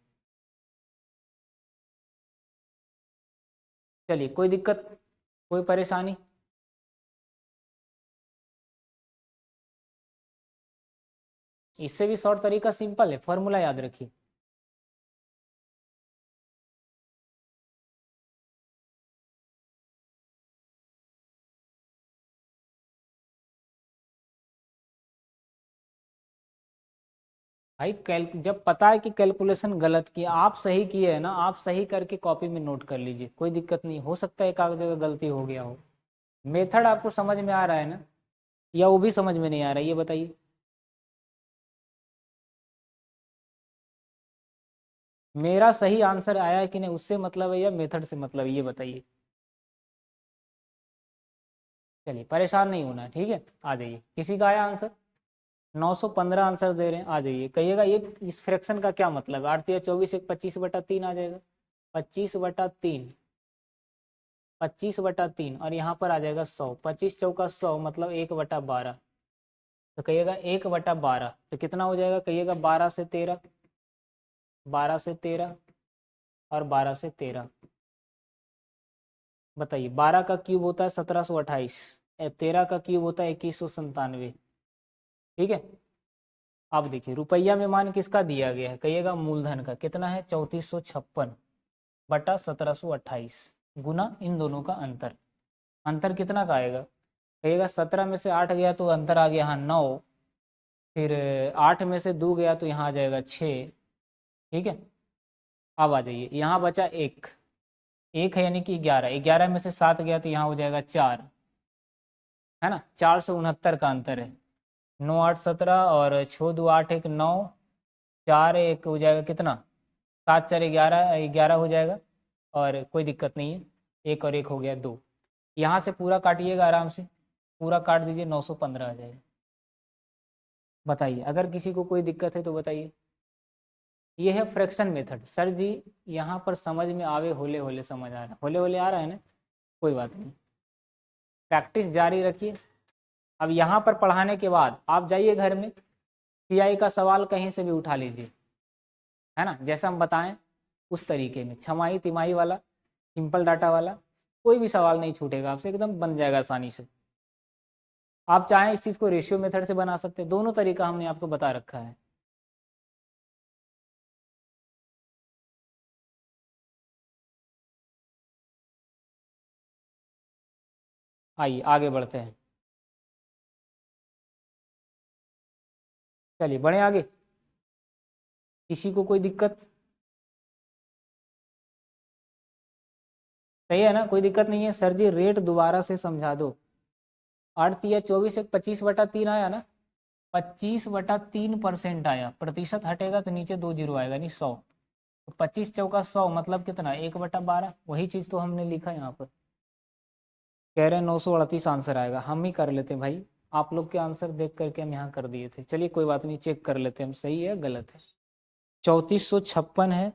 चलिए कोई दिक्कत, कोई परेशानी। इससे भी शॉर्ट तरीका सिंपल है, फॉर्मूला याद रखिए। भाई जब पता है कि कैलकुलेशन गलत किया, आप सही किए है ना, आप सही करके कॉपी में नोट कर लीजिए, कोई दिक्कत नहीं, हो सकता है एक आध जगह गलती हो गया हो। मेथड आपको समझ में आ रहा है ना, या वो भी समझ में नहीं आ रहा है, ये बताइए। मेरा सही आंसर आया है कि नहीं, उससे मतलब है या मेथड से मतलब है, ये बताइए। चलिए परेशान नहीं होना, ठीक है। आ जाइए, किसी का आया आंसर, 915 आंसर दे रहे हैं, आ जाइए कहिएगा ये इस फ्रैक्शन का क्या मतलब है। 8 या 24 एक 25/3 आ जाएगा, 25/3, 25/3, और यहाँ पर आ जाएगा 100, 25 × 100 मतलब 1/12। तो कहिएगा 1/12, तो कितना हो जाएगा कहिएगा, 12 से 13, 12 से 13 और 12 से 13। बताइए 12 का क्यूब होता है 1728, 13 का क्यूब होता है 2197, ठीक है। अब देखिए रुपया में मान किसका दिया गया है, कहिएगा मूलधन का, कितना है 3456/1728, गुना इन दोनों का अंतर। अंतर कितना का आएगा कहिएगा, 17 में से 8 गया तो अंतर आ गया यहाँ 9, फिर 8 में से 2 गया तो यहाँ आ जाएगा 6, ठीक है। अब आ जाइए, यहाँ बचा एक, एक है यानी कि 11, 11 में से 7 गया तो यहाँ हो जाएगा 4, है ना। 469 का अंतर है। 9 8 17 और 6 2 8 1 9, 4 1 हो जाएगा कितना, 7 4 11, 11 हो जाएगा। और कोई दिक्कत नहीं है, एक और एक हो गया 2। यहाँ से पूरा काटिएगा आराम से, पूरा काट दीजिए, 915 आ जाएगा। बताइए अगर किसी को कोई दिक्कत है तो बताइए। ये है फ्रैक्शन मेथड सर जी, यहाँ पर समझ में आवे होले होले समझ आ रहा है, होले होले आ रहा है ना, कोई बात नहीं, प्रैक्टिस जारी रखिए। अब यहाँ पर पढ़ाने के बाद आप जाइए घर में, सीआई का सवाल कहीं से भी उठा लीजिए, है ना, जैसा हम बताएं उस तरीके में, छमाही तिमाही वाला, सिंपल डाटा वाला, कोई भी सवाल नहीं छूटेगा आपसे, एकदम बन जाएगा आसानी से। आप चाहें इस चीज़ को रेशियो मेथड से बना सकते हैं, दोनों तरीका हमने आपको बता रखा है। आइए आगे बढ़ते हैं, चलिए बढ़े आगे। किसी को कोई दिक्कत, सही है ना, कोई दिक्कत नहीं है। सर जी रेट दोबारा से समझा दो। 8 या 24 एक 25/3 आया ना, 25/3% आया। प्रतिशत हटेगा तो नीचे 2 जीरो आएगा, नहीं 100। तो 25 चौका 100 मतलब कितना, 1/12। वही चीज़ तो हमने लिखा यहाँ पर। कह रहे हैं 938 आंसर आएगा। हम ही कर लेते हैं भाई, आप लोग के आंसर देख करके हम यहाँ कर दिए थे। चलिए कोई बात नहीं, चेक कर लेते हैं हम सही है गलत है। 3456 है,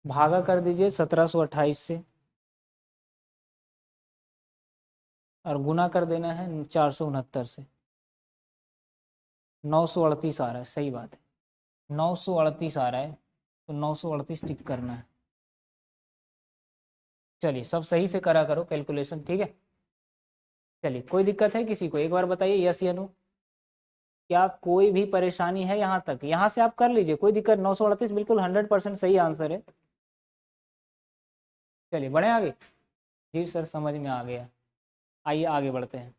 भागा कर दीजिए 1728 से, और गुना कर देना है 469 से। 938 आ रहा है, सही बात है, 938 आ रहा है, तो 938 टिक करना है। चलिए सब सही से करा करो कैलकुलेशन, ठीक है। चलिए कोई दिक्कत है किसी को, एक बार बताइए यस या नो। क्या कोई भी परेशानी है यहाँ तक? यहाँ से आप कर लीजिए, कोई दिक्कत। 938 बिल्कुल 100% सही आंसर है। चलिए बढ़े आगे। जी सर समझ में आ गया। आइए आगे बढ़ते हैं।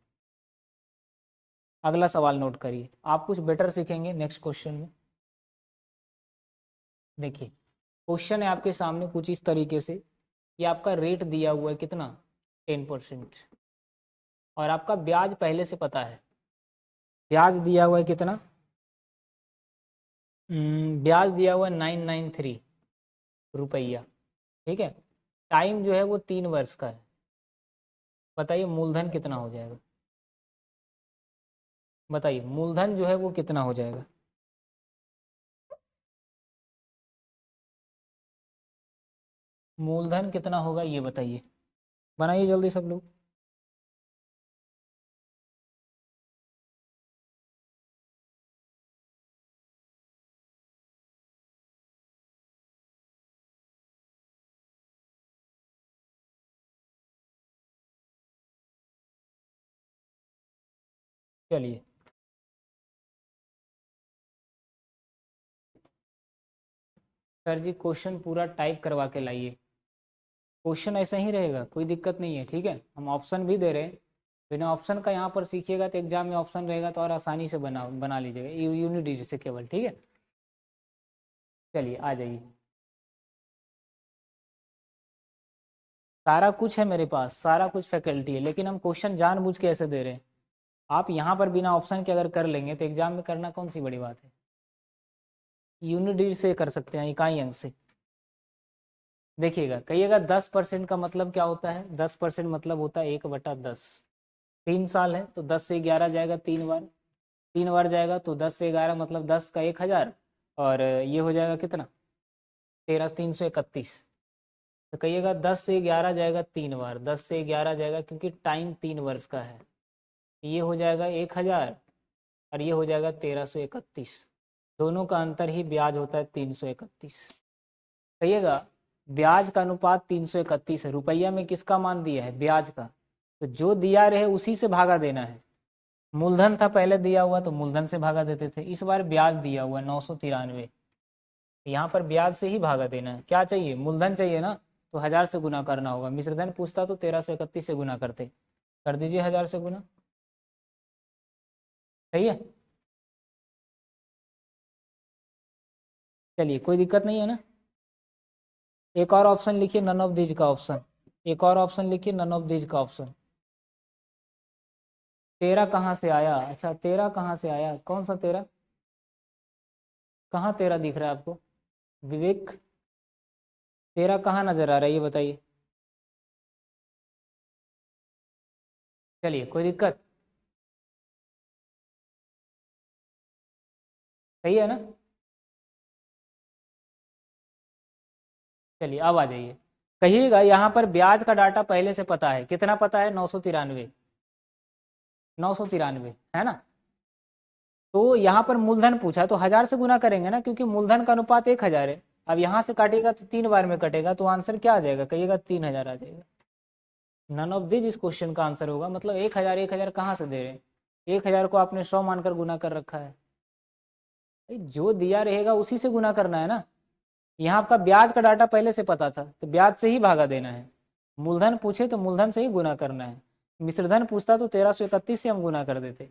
अगला सवाल नोट करिए, आप कुछ बेटर सीखेंगे नेक्स्ट क्वेश्चन में। देखिए क्वेश्चन है आपके सामने कुछ इस तरीके से कि आपका रेट दिया हुआ है कितना, 10%, और आपका ब्याज पहले से पता है। ब्याज दिया हुआ है कितना, ब्याज दिया हुआ है 993 रुपया, ठीक है। टाइम जो है वो 3 वर्ष का है। बताइए मूलधन कितना हो जाएगा, बताइए मूलधन जो है वो कितना हो जाएगा। मूलधन कितना होगा ये बताइए, बनाइए जल्दी सब लोग। चलिए सर जी क्वेश्चन पूरा टाइप करवा के लाइए। क्वेश्चन ऐसा ही रहेगा, कोई दिक्कत नहीं है, ठीक है। हम ऑप्शन भी दे रहे हैं, बिना ऑप्शन का यहाँ पर सीखिएगा तो एग्जाम में ऑप्शन रहेगा तो और आसानी से बना लीजिएगा यूनिट से केवल, ठीक है। चलिए आ जाइए। सारा कुछ है मेरे पास, सारा कुछ फैकल्टी है, लेकिन हम क्वेश्चन जानबूझ के ऐसे दे रहे हैं। आप यहाँ पर बिना ऑप्शन के अगर कर लेंगे तो एग्जाम में करना कौन सी बड़ी बात है। यूनिट से कर सकते हैं, इकाई अंक से। देखिएगा कहिएगा 10% का मतलब क्या होता है, 10% मतलब होता है 1/10। 3 साल है तो 10 से 11 जाएगा 3 बार, 3 बार जाएगा तो 10 से 11 मतलब 10 का 1000, और ये हो जाएगा कितना, 13,331। तो कहिएगा 10 से 11 जाएगा 3 बार, 10 से 11 जाएगा क्योंकि टाइम 3 वर्ष का है, ये हो जाएगा 1000, और ये हो जाएगा 1331। दोनों का अंतर ही ब्याज होता है 331। कहिएगा ब्याज का अनुपात 331 है। रुपया में किसका मान दिया है, ब्याज का, तो जो दिया रहे उसी से भागा देना है। मूलधन था पहले दिया हुआ तो मूलधन से भागा देते थे, इस बार ब्याज दिया हुआ 993, यहाँ पर ब्याज से ही भागा देना है। क्या चाहिए, मूलधन चाहिए ना, तो 1000 से गुना करना होगा। मिश्रधन पूछता तो 1331 से गुना करते, कर दीजिए 1000 से गुना, सही है। चलिए कोई दिक्कत नहीं है ना। एक और ऑप्शन लिखिए, नन ऑफ दीज का ऑप्शन। एक और ऑप्शन लिखिए, नन ऑफ दीज का ऑप्शन। 13 कहाँ से आया, अच्छा 13 कहाँ से आया, कौन सा 13, कहाँ 13 दिख रहा है आपको विवेक, 13 कहाँ नजर आ रहा है ये बताइए। चलिए कोई दिक्कत, सही है ना। चलिए अब आ जाइए। कहिएगा यहाँ पर ब्याज का डाटा पहले से पता है, कितना पता है, 993, 993 है ना। तो यहाँ पर मूलधन पूछा है तो 1000 से गुना करेंगे ना, क्योंकि मूलधन का अनुपात 1000 है। अब यहाँ से काटेगा तो 3 बार में कटेगा, तो आंसर क्या आ जाएगा, कहिएगा 3000 आ जाएगा। नन ऑफ दिस इस क्वेश्चन का आंसर होगा, मतलब 1000 1000 कहाँ से दे रहे हैं, 1000 को आपने 100 मानकर गुना कर रखा है। जो दिया रहेगा उसी से गुना करना है ना। यहाँ आपका ब्याज का डाटा पहले से पता था तो ब्याज से ही भागा देना है। मूलधन पूछे तो मूलधन से ही गुना करना है। मिश्रधन पूछता तो 1331 से हम गुना कर देते।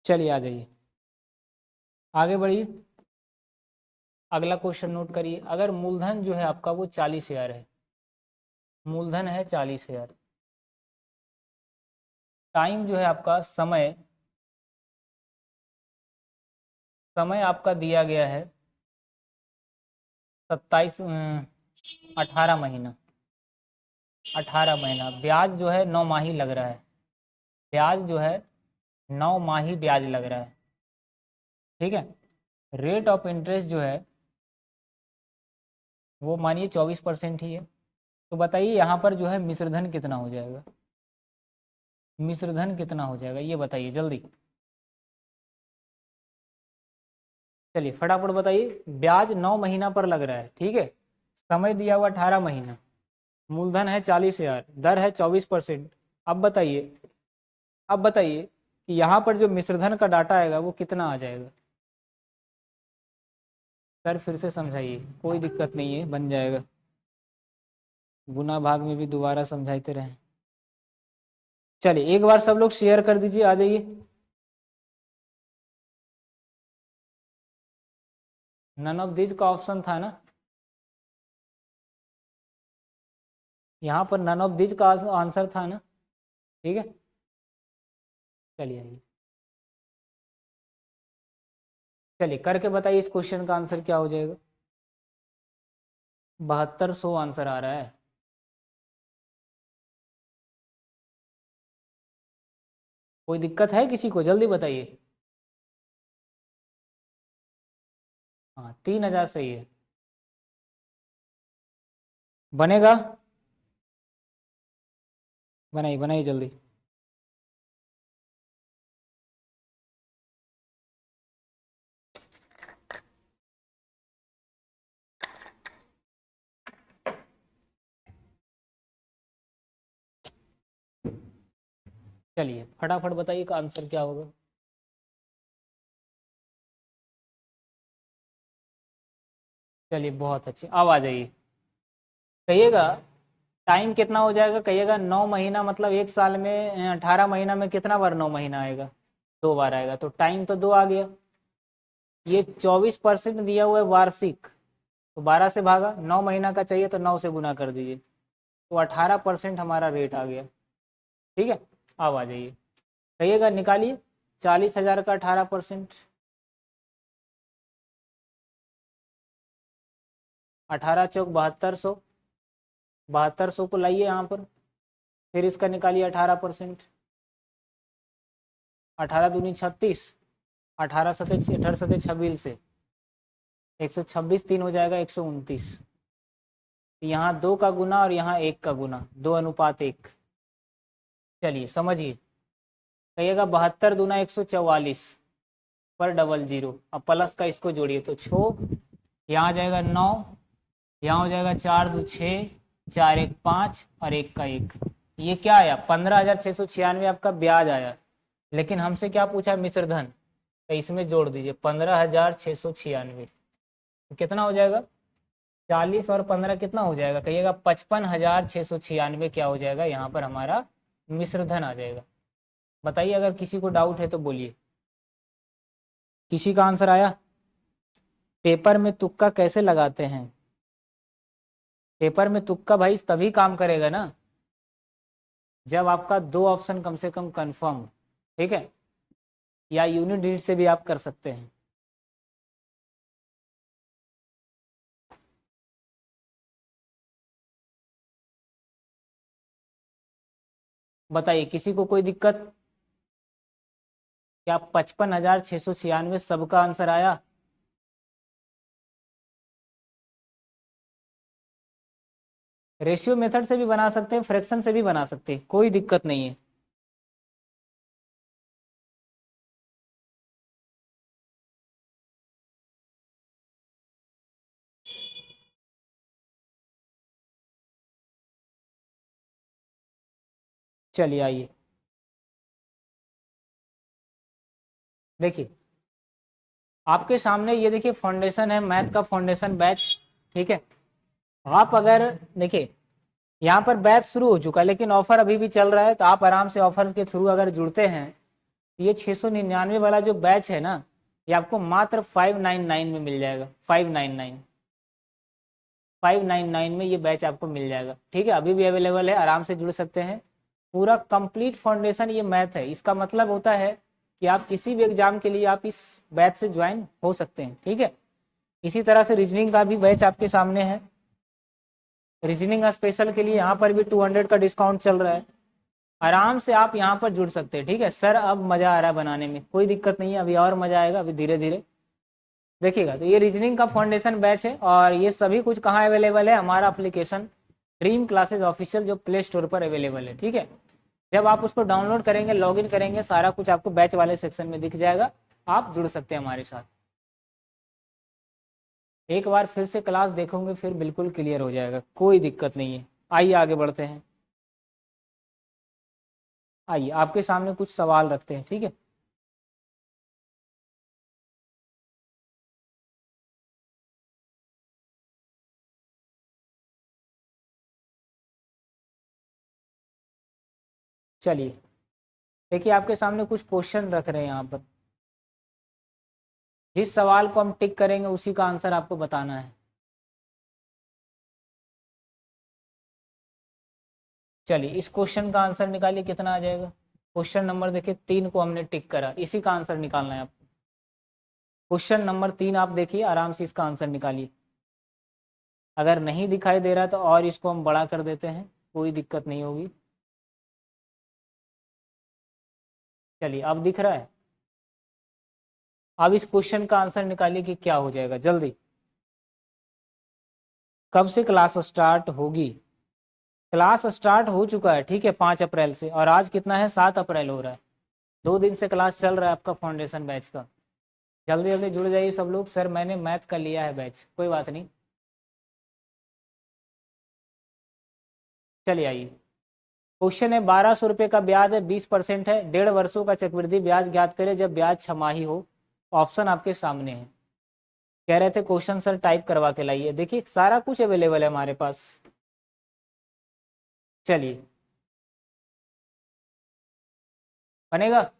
चलिए आ जाइए, आगे बढ़िए। अगला क्वेश्चन नोट करिए। अगर मूलधन जो है आपका वो 40,000 है, मूलधन है 40,000, टाइम जो है आपका समय समय आपका दिया गया है 27 18 महीना, 18 महीना, ब्याज जो है 9 माही लग रहा है, ब्याज जो है 9 माही ब्याज लग रहा है, ठीक है। रेट ऑफ इंटरेस्ट जो है वो मानिए 24% ही है। तो बताइए यहाँ पर जो है मिश्रधन कितना हो जाएगा, मिश्रधन कितना हो जाएगा ये बताइए जल्दी। चलिए फटाफट बताइए। ब्याज 9 महीना पर लग रहा है, ठीक है, समय दिया हुआ 18 महीना, मूलधन है 40,000, दर है 24%। अब बताइए, अब बताइए कि यहाँ पर जो मिश्रधन का डाटा आएगा वो कितना आ जाएगा। सर फिर से समझाइए, कोई दिक्कत नहीं है, बन जाएगा, गुना भाग में भी दोबारा समझाते रहें। चलिए एक बार सब लोग शेयर कर दीजिए, आ जाइए। नन ऑफ दिस का ऑप्शन था ना, यहाँ पर नन ऑफ दिस का आंसर था ना, ठीक है। चलिए आइए, चलिए करके बताइए इस क्वेश्चन का आंसर क्या हो जाएगा। 7200 आंसर आ रहा है। कोई दिक्कत है किसी को, जल्दी बताइए। हाँ 3000 सही है, बनेगा, बनाइए बनाइए जल्दी। चलिए फटाफट बताइए का आंसर क्या होगा। चलिए बहुत अच्छे, अब आ जाइए, कहिएगा टाइम कितना हो जाएगा, कहिएगा 9 महीना मतलब एक साल में 18 महीना में कितना बार 9 महीना आएगा, 2 बार आएगा, तो टाइम तो 2 आ गया। ये 24% दिया हुआ है वार्षिक, तो 12 से भागा, 9 महीना का चाहिए तो 9 से गुना कर दीजिए, तो 18% हमारा रेट आ गया, ठीक है। अब आ जाइए, कहिएगा निकालिए 40,000 का 18%, 18 चौक 7200, 7200 को लाइए यहाँ पर, फिर इसका निकालिए 18%, 18 दूनी 36, 18 सते 18 सते 26 से 126, 3 हो जाएगा 129, यहाँ 2 का गुना और यहाँ 1 का गुना, 2:1। चलिए समझिए, कहिएगा 72 दूना 144 पर डबल जीरो, अब प्लस का इसको जोड़िए तो 6, यहाँ आ जाएगा 9, यहाँ हो जाएगा 4 2 6, 4 1 5 और 1 का 1, ये क्या आया 15,696 आपका ब्याज आया। लेकिन हमसे क्या पूछा, मिश्रधन, तो इसमें जोड़ दीजिए 15,696, तो कितना हो जाएगा, 40 और 15 कितना हो जाएगा, कहिएगा 55,696 क्या हो जाएगा, यहाँ पर हमारा मिश्रधन आ जाएगा। बताइए अगर किसी को डाउट है तो बोलिए। किसी का आंसर आया। पेपर में तुक्का कैसे लगाते हैं, पेपर में तुक्का भाई तभी काम करेगा ना जब आपका 2 ऑप्शन कम से कम कंफर्म, ठीक है, या यूनिट डिजिट से भी आप कर सकते हैं। बताइए किसी को कोई दिक्कत, क्या 55,696 सबका आंसर आया। रेशियो मेथड से भी बना सकते हैं, फ्रैक्शन से भी बना सकते हैं, कोई दिक्कत नहीं है। चलिए आइए, देखिए आपके सामने ये देखिए फाउंडेशन है, मैथ का फाउंडेशन बैच, ठीक है। आप अगर देखिए यहाँ पर बैच शुरू हो चुका है लेकिन ऑफर अभी भी चल रहा है, तो आप आराम से ऑफर के थ्रू अगर जुड़ते हैं ये 699 वाला जो बैच है ना, ये आपको मात्र 599 में मिल जाएगा। 599 में ये बैच आपको मिल जाएगा। ठीक है, अभी भी अवेलेबल है, आराम से जुड़ सकते हैं। पूरा कंप्लीट फाउंडेशन ये मैथ है। इसका मतलब होता है कि आप किसी भी एग्जाम के लिए आप इस बैच से ज्वाइन हो सकते हैं। ठीक है, इसी तरह से रीजनिंग का भी बैच आपके सामने है। रीजनिंग स्पेशल के लिए यहाँ पर भी 200 का डिस्काउंट चल रहा है। आराम से आप यहाँ पर जुड़ सकते हैं। ठीक है सर, अब मजा आ रहा है बनाने में, कोई दिक्कत नहीं है, अभी और मजा आएगा, अभी धीरे धीरे देखिएगा। तो ये रीजनिंग का फाउंडेशन बैच है और ये सभी कुछ कहाँ अवेलेबल है, हमारा एप्लीकेशन ड्रीम क्लासेज ऑफिशियल जो प्ले स्टोर पर अवेलेबल है। ठीक है, जब आप उसको डाउनलोड करेंगे, लॉगिन करेंगे, सारा कुछ आपको बैच वाले सेक्शन में दिख जाएगा, आप जुड़ सकते हैं हमारे साथ। एक बार फिर से क्लास देखोगे फिर बिल्कुल क्लियर हो जाएगा, कोई दिक्कत नहीं है। आइए आगे बढ़ते हैं। आइए आपके सामने कुछ सवाल रखते हैं। ठीक है, चलिए देखिए आपके सामने कुछ क्वेश्चन रख रहे हैं यहाँ पर। जिस सवाल को हम टिक करेंगे उसी का आंसर आपको बताना है। चलिए इस क्वेश्चन का आंसर निकालिए, कितना आ जाएगा। क्वेश्चन नंबर देखिए 3 को हमने टिक करा, इसी का आंसर निकालना है आपको। क्वेश्चन नंबर 3 आप देखिए, आराम से इसका आंसर निकालिए। अगर नहीं दिखाई दे रहा तो और इसको हम बड़ा कर देते हैं, कोई दिक्कत नहीं होगी। चलिए अब दिख रहा है। अब इस क्वेश्चन का आंसर निकालिए कि क्या हो जाएगा जल्दी। कब से क्लास स्टार्ट होगी। क्लास स्टार्ट हो चुका है। ठीक है, 5 अप्रैल से, और आज कितना है, 7 अप्रैल हो रहा है। 2 दिन से क्लास चल रहा है आपका फाउंडेशन बैच का। जल्दी जल्दी जुड़ जाइए सब लोग। सर मैंने मैथ का लिया है बैच, कोई बात नहीं। चलिए आइए, क्वेश्चन है 1200 रुपये का ब्याज है, 20% है, 1.5 वर्षों का चक्रवृद्धि ब्याज ज्ञात करें जब ब्याज छमाही हो। ऑप्शन आपके सामने है। कह रहे थे क्वेश्चन सर टाइप करवा के लाइए, देखिए सारा कुछ अवेलेबल है हमारे पास। चलिए, बनेगा,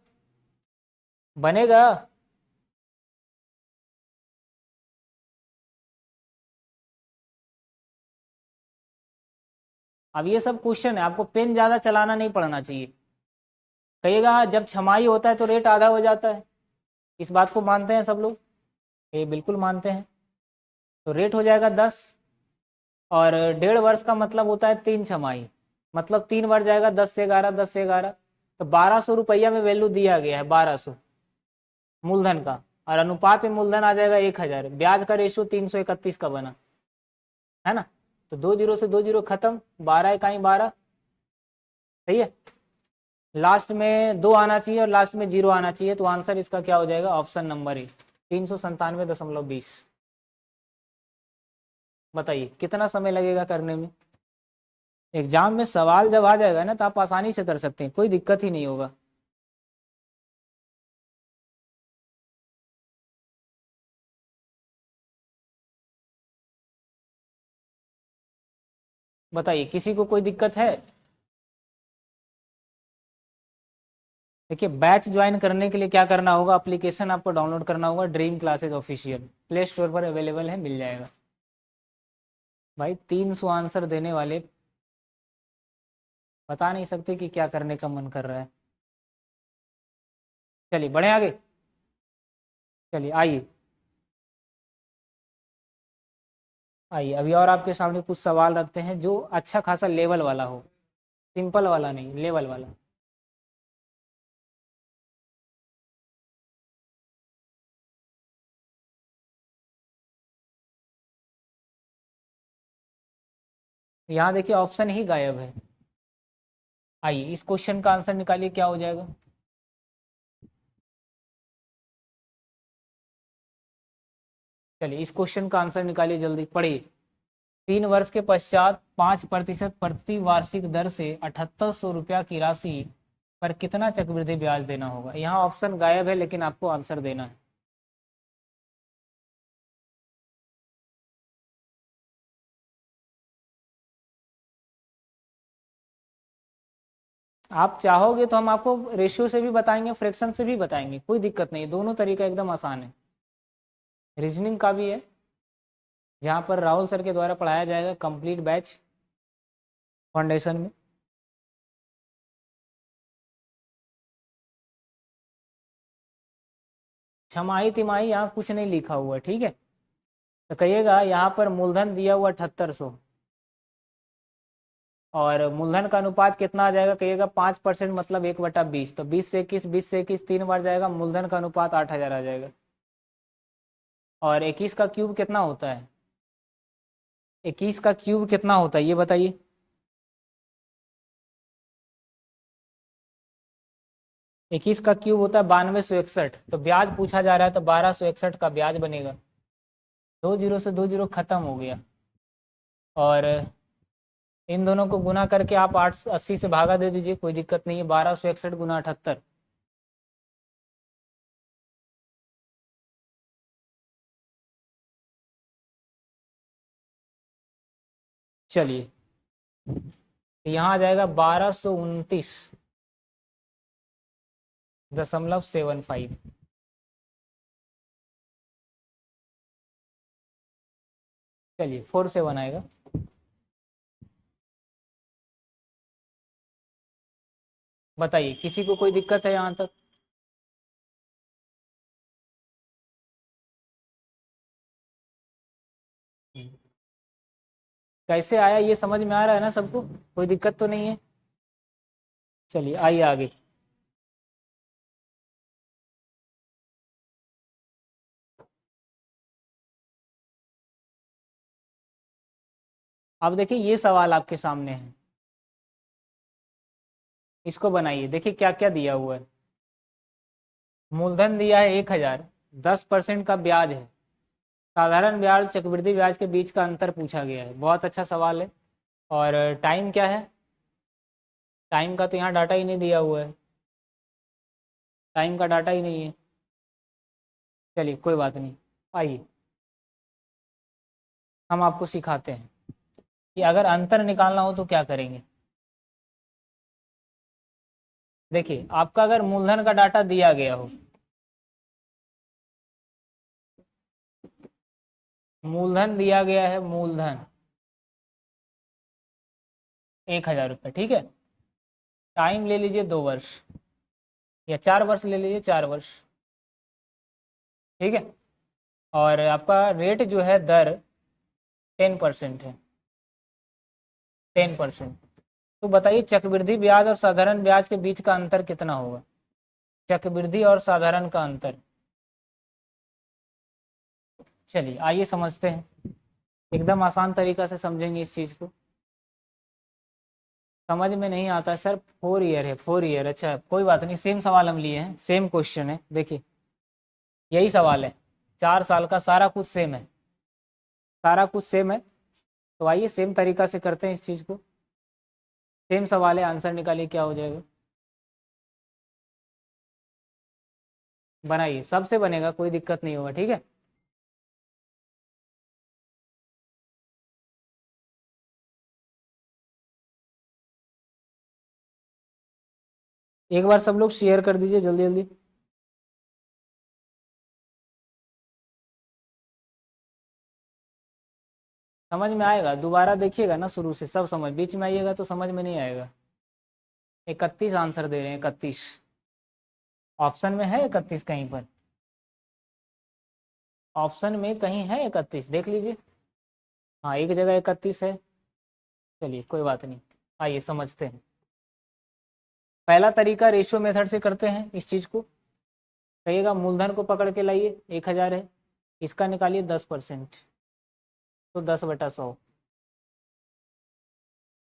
बनेगा। अब ये सब क्वेश्चन है, आपको पेन ज्यादा चलाना नहीं पड़ना चाहिए। कहिएगा जब छमाही होता है तो रेट आधा हो जाता है, इस बात को मानते हैं सब लोग, ये बिल्कुल मानते हैं। तो रेट हो जाएगा 10, और 1.5 वर्ष का मतलब होता है 3 छमाही, मतलब 3 बार जाएगा, 10 से 11, 10 से 11। तो 1200 रुपया में वैल्यू दिया गया है, 1200 मूलधन का, और अनुपात में मूलधन आ जाएगा 1000। ब्याज का रेशियो 331 का बना है ना। तो 2 जीरो से 2 जीरो खत्म, 12 इकाई 12, सही है। लास्ट में 2 आना चाहिए और लास्ट में 0 आना चाहिए, तो आंसर इसका क्या हो जाएगा, ऑप्शन नंबर ए, 397.20। बताइए कितना समय लगेगा करने में। एग्जाम में सवाल जब आ जाएगा ना तो आप आसानी से कर सकते हैं, कोई दिक्कत ही नहीं होगा। बताइए किसी को कोई दिक्कत है। देखिए बैच ज्वाइन करने के लिए क्या करना होगा, एप्लीकेशन आपको डाउनलोड करना होगा, dream classes official play store पर अवेलेबल है, मिल जाएगा। भाई 300 आंसर देने वाले बता नहीं सकते कि क्या करने का मन कर रहा है। चलिए बढ़े आगे। चलिए आइए, आइए अभी और आपके सामने कुछ सवाल रखते हैं जो अच्छा खासा लेवल वाला हो, सिंपल वाला नहीं, लेवल वाला। यहाँ देखिए ऑप्शन ही गायब है। आइए इस क्वेश्चन का आंसर निकालिए, क्या हो जाएगा। चलिए इस क्वेश्चन का आंसर निकालिए, जल्दी पढ़िए। 3 वर्ष के पश्चात 5% प्रति वार्षिक दर से 7800 रुपया की राशि पर कितना चक्रवृद्धि ब्याज देना होगा। यहाँ ऑप्शन गायब है लेकिन आपको आंसर देना है। आप चाहोगे तो हम आपको रेशियो से भी बताएंगे, फ्रैक्शन से भी बताएंगे, कोई दिक्कत नहीं, दोनों तरीका एकदम आसान है। रीजनिंग का भी है, जहाँ पर राहुल सर के द्वारा पढ़ाया जाएगा कंप्लीट बैच फाउंडेशन में। छमाही तिमाही यहाँ कुछ नहीं लिखा हुआ है, ठीक है। तो कहिएगा यहाँ पर मूलधन दिया हुआ 7800, और मूलधन का अनुपात कितना आ जाएगा, कहिएगा 5%, मतलब 1/20। तो 20 से 21, 20 से 21 3 बार जाएगा, मूलधन का अनुपात 8000 आ जाएगा। और 21 का क्यूब कितना होता है, 21 का क्यूब कितना होता है ये बताइए। 21 का क्यूब होता है 9261। तो ब्याज पूछा जा रहा है तो 1261 का ब्याज बनेगा। 2 जीरो से 2 जीरो खत्म हो गया, और इन दोनों को गुना करके आप 880 से भागा दे दीजिए, कोई दिक्कत नहीं है। 1261 गुना 78, चलिए यहाँ आ जाएगा 1229.75। चलिए 47 आएगा। बताइए किसी को कोई दिक्कत है यहाँ तक। कैसे आया ये समझ में आ रहा है ना सबको, कोई दिक्कत तो नहीं है। चलिए आइए आगे। अब देखिए ये सवाल आपके सामने है, इसको बनाइए। देखिए क्या क्या दिया हुआ है। मूलधन दिया है 1000, 10% का ब्याज है, साधारण ब्याज चक्रवृद्धि ब्याज के बीच का अंतर पूछा गया है। बहुत अच्छा सवाल है। और टाइम क्या है, टाइम का तो यहाँ डाटा ही नहीं दिया हुआ है, टाइम का डाटा ही नहीं है। चलिए कोई बात नहीं, आइए हम आपको सिखाते हैं कि अगर अंतर निकालना हो तो क्या करेंगे। देखिए आपका अगर मूलधन का डाटा दिया गया हो, मूलधन दिया गया है, मूलधन 1000 रुपये, ठीक है। टाइम ले लीजिए 2 वर्ष, या 4 वर्ष ले लीजिए, 4 वर्ष, ठीक है। और आपका रेट जो है, दर 10% है, 10%। तो बताइए चक्रवृद्धि ब्याज और साधारण ब्याज के बीच का अंतर कितना होगा, चक्रवृद्धि और साधारण का अंतर। चलिए आइए समझते हैं, एकदम आसान तरीका से समझेंगे इस चीज़ को। समझ में नहीं आता सर, 4 ईयर है, 4 ईयर, अच्छा कोई बात नहीं, सेम सवाल हम लिए हैं, सेम क्वेश्चन है। देखिए यही सवाल है, 4 साल का, सारा कुछ सेम है, सारा कुछ सेम है। तो आइए सेम तरीका से करते हैं इस चीज़ को। सेम सवाल है, आंसर निकालिए क्या हो जाएगा। बनाइए, सबसे बनेगा, कोई दिक्कत नहीं होगा, ठीक है। एक बार सब लोग शेयर कर दीजिए जल्दी जल्दी। समझ में आएगा, दोबारा देखिएगा ना शुरू से, सब समझ, बीच में आइएगा तो समझ में नहीं आएगा। 31 आंसर दे रहे हैं, 31। ऑप्शन में है 31 कहीं पर, ऑप्शन में कहीं है 31, देख लीजिए। हाँ एक जगह 31 है। चलिए कोई बात नहीं, आइए समझते हैं। पहला तरीका रेशियो मेथड से करते हैं इस चीज़ को। कहिएगा मूलधन को पकड़ के लाइए, 1000 है, इसका निकालिए 10%, तो 10/100,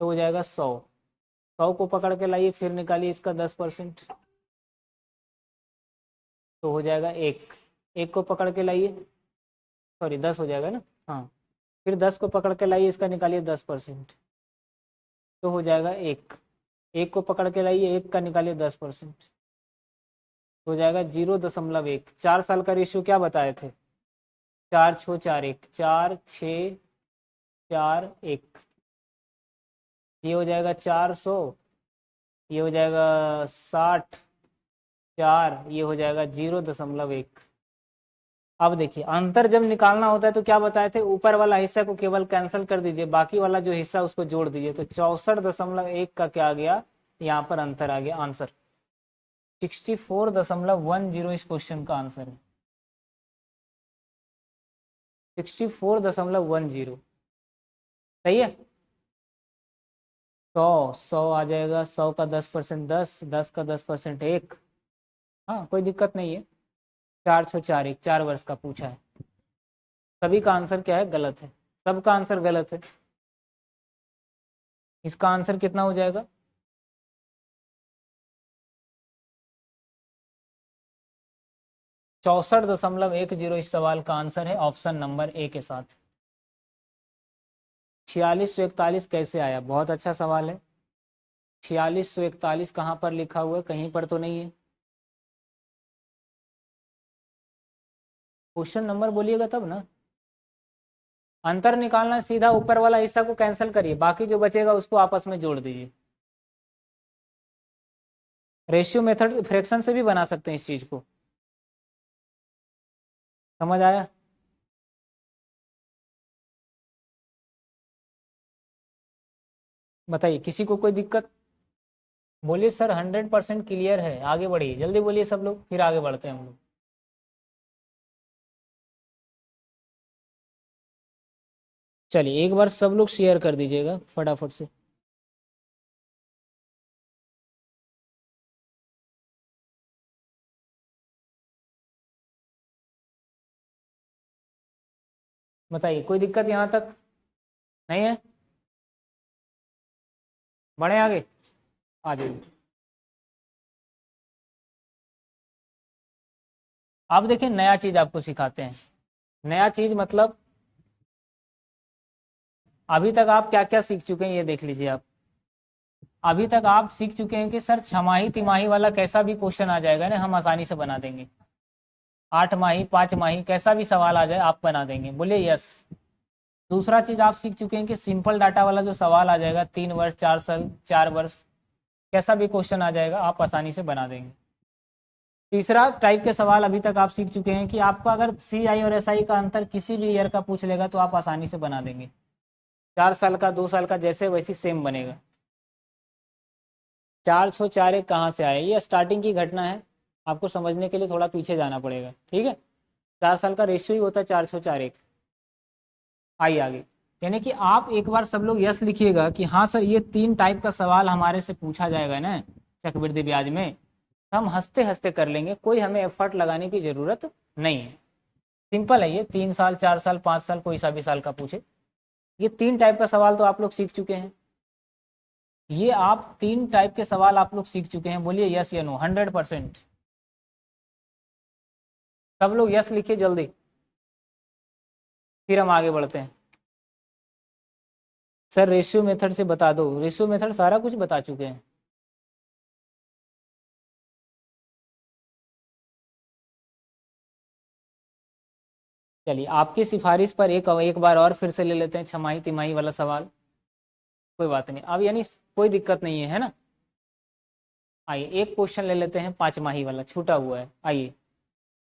तो हो जाएगा 100। 100 को पकड़ के लाइए, फिर निकालिए इसका 10%, तो हो जाएगा 1। 1 को पकड़ के लाइए, सॉरी 10 हो जाएगा ना, हाँ। फिर 10 को पकड़ के लाइए, इसका निकालिए 10%, तो हो जाएगा 1। 1 को पकड़ के लाइए, 1 का निकालिए 10%, तो हो जाएगा 0.1। 4 साल का रेशियो क्या बताए थे, 4×6=4, 1, 4×6=4, 1, ये हो जाएगा 400, ये हो जाएगा 60/4, ये हो जाएगा 0.1। अब देखिए अंतर जब निकालना होता है तो क्या बताए थे, ऊपर वाला हिस्सा को केवल कैंसिल कर दीजिए, बाकी वाला जो हिस्सा उसको जोड़ दीजिए, तो 64.1 का क्या आ गया, यहाँ पर अंतर आ गया। आंसर 64.10 इस क्वेश्चन का आंसर है, 64.10। सही है। 100 आ जाएगा, 100 का 10%, 10 का 10% 1। हाँ कोई दिक्कत नहीं है। 4/4 4 वर्ष का पूछा है। सभी का आंसर क्या है, गलत है, सबका आंसर गलत है। इसका आंसर कितना हो जाएगा, 64.10 इस सवाल का आंसर है, ऑप्शन नंबर ए के साथ। 4641 कैसे आया, बहुत अच्छा सवाल है। 4641 कहाँ पर लिखा हुआ है, कहीं पर तो नहीं है। क्वेश्चन नंबर बोलिएगा तब ना। अंतर निकालना, सीधा ऊपर वाला हिस्सा को कैंसिल करिए, बाकी जो बचेगा उसको आपस में जोड़ दीजिए। रेशियो मेथड फ्रैक्शन से भी बना सकते हैं इस चीज को। समझ आया। बताइए, किसी को कोई दिक्कत। बोलिए सर 100% क्लियर है, आगे बढ़िए, जल्दी बोलिए सब लोग, फिर आगे बढ़ते हैं हम लोग। चलिए एक बार सब लोग शेयर कर दीजिएगा फटाफट से। बताइए, कोई दिक्कत यहाँ तक नहीं है, बढ़े आगे, आ जाइए। आप देखिए नया चीज आपको सिखाते हैं। नया चीज मतलब अभी तक आप क्या क्या सीख चुके हैं ये देख लीजिए आप। अभी तक आप सीख चुके हैं कि सर छमाही तिमाही वाला कैसा भी क्वेश्चन आ जाएगा ना, हम आसानी से बना देंगे। 8 माही 5 माही कैसा भी सवाल आ जाए आप बना देंगे, बोलिए यस। दूसरा चीज आप सीख चुके हैं कि सिंपल डाटा वाला जो सवाल आ जाएगा, 3 वर्ष 4 साल 4 वर्ष, कैसा भी क्वेश्चन आ जाएगा आप आसानी से बना देंगे। तीसरा टाइप के सवाल अभी तक आप सीख चुके हैं कि आपका अगर CI और SI का अंतर किसी भी ईयर का पूछ लेगा तो आप आसानी से बना देंगे। 4 साल का 2 साल का जैसे वैसी सेम बनेगा। 4/4 कहाँ से आया, ये स्टार्टिंग की घटना है, आपको समझने के लिए थोड़ा पीछे जाना पड़ेगा, ठीक है। 4 साल का रेशियो ही होता है 4/4। आइए आगे। यानी कि आप एक बार सब लोग यस लिखिएगा कि हाँ सर ये 3 टाइप का सवाल हमारे से पूछा जाएगा ना चक्रवृद्धि ब्याज में, तो हम हंसते हंसते कर लेंगे, कोई हमें एफर्ट लगाने की जरूरत नहीं है। सिंपल है ये, 3 साल 4 साल 5 साल कोई सा भी साल का पूछे, ये 3 टाइप का सवाल तो आप लोग सीख चुके हैं। ये आप 3 टाइप के सवाल आप लोग सीख चुके हैं, बोलिए यस या नो। 100%। सब लोग यस लिखिए जल्दी, फिर हम आगे बढ़ते हैं। सर रेशियो मेथड से बता दो, रेशियो मेथड सारा कुछ बता चुके हैं। चलिए आपकी सिफारिश पर एक बार और फिर से ले लेते हैं छमाही तिमाही वाला सवाल। कोई बात नहीं, अब यानी कोई दिक्कत नहीं है ना। आइए एक क्वेश्चन ले लेते हैं 5 माही वाला, छूटा हुआ है। आइए,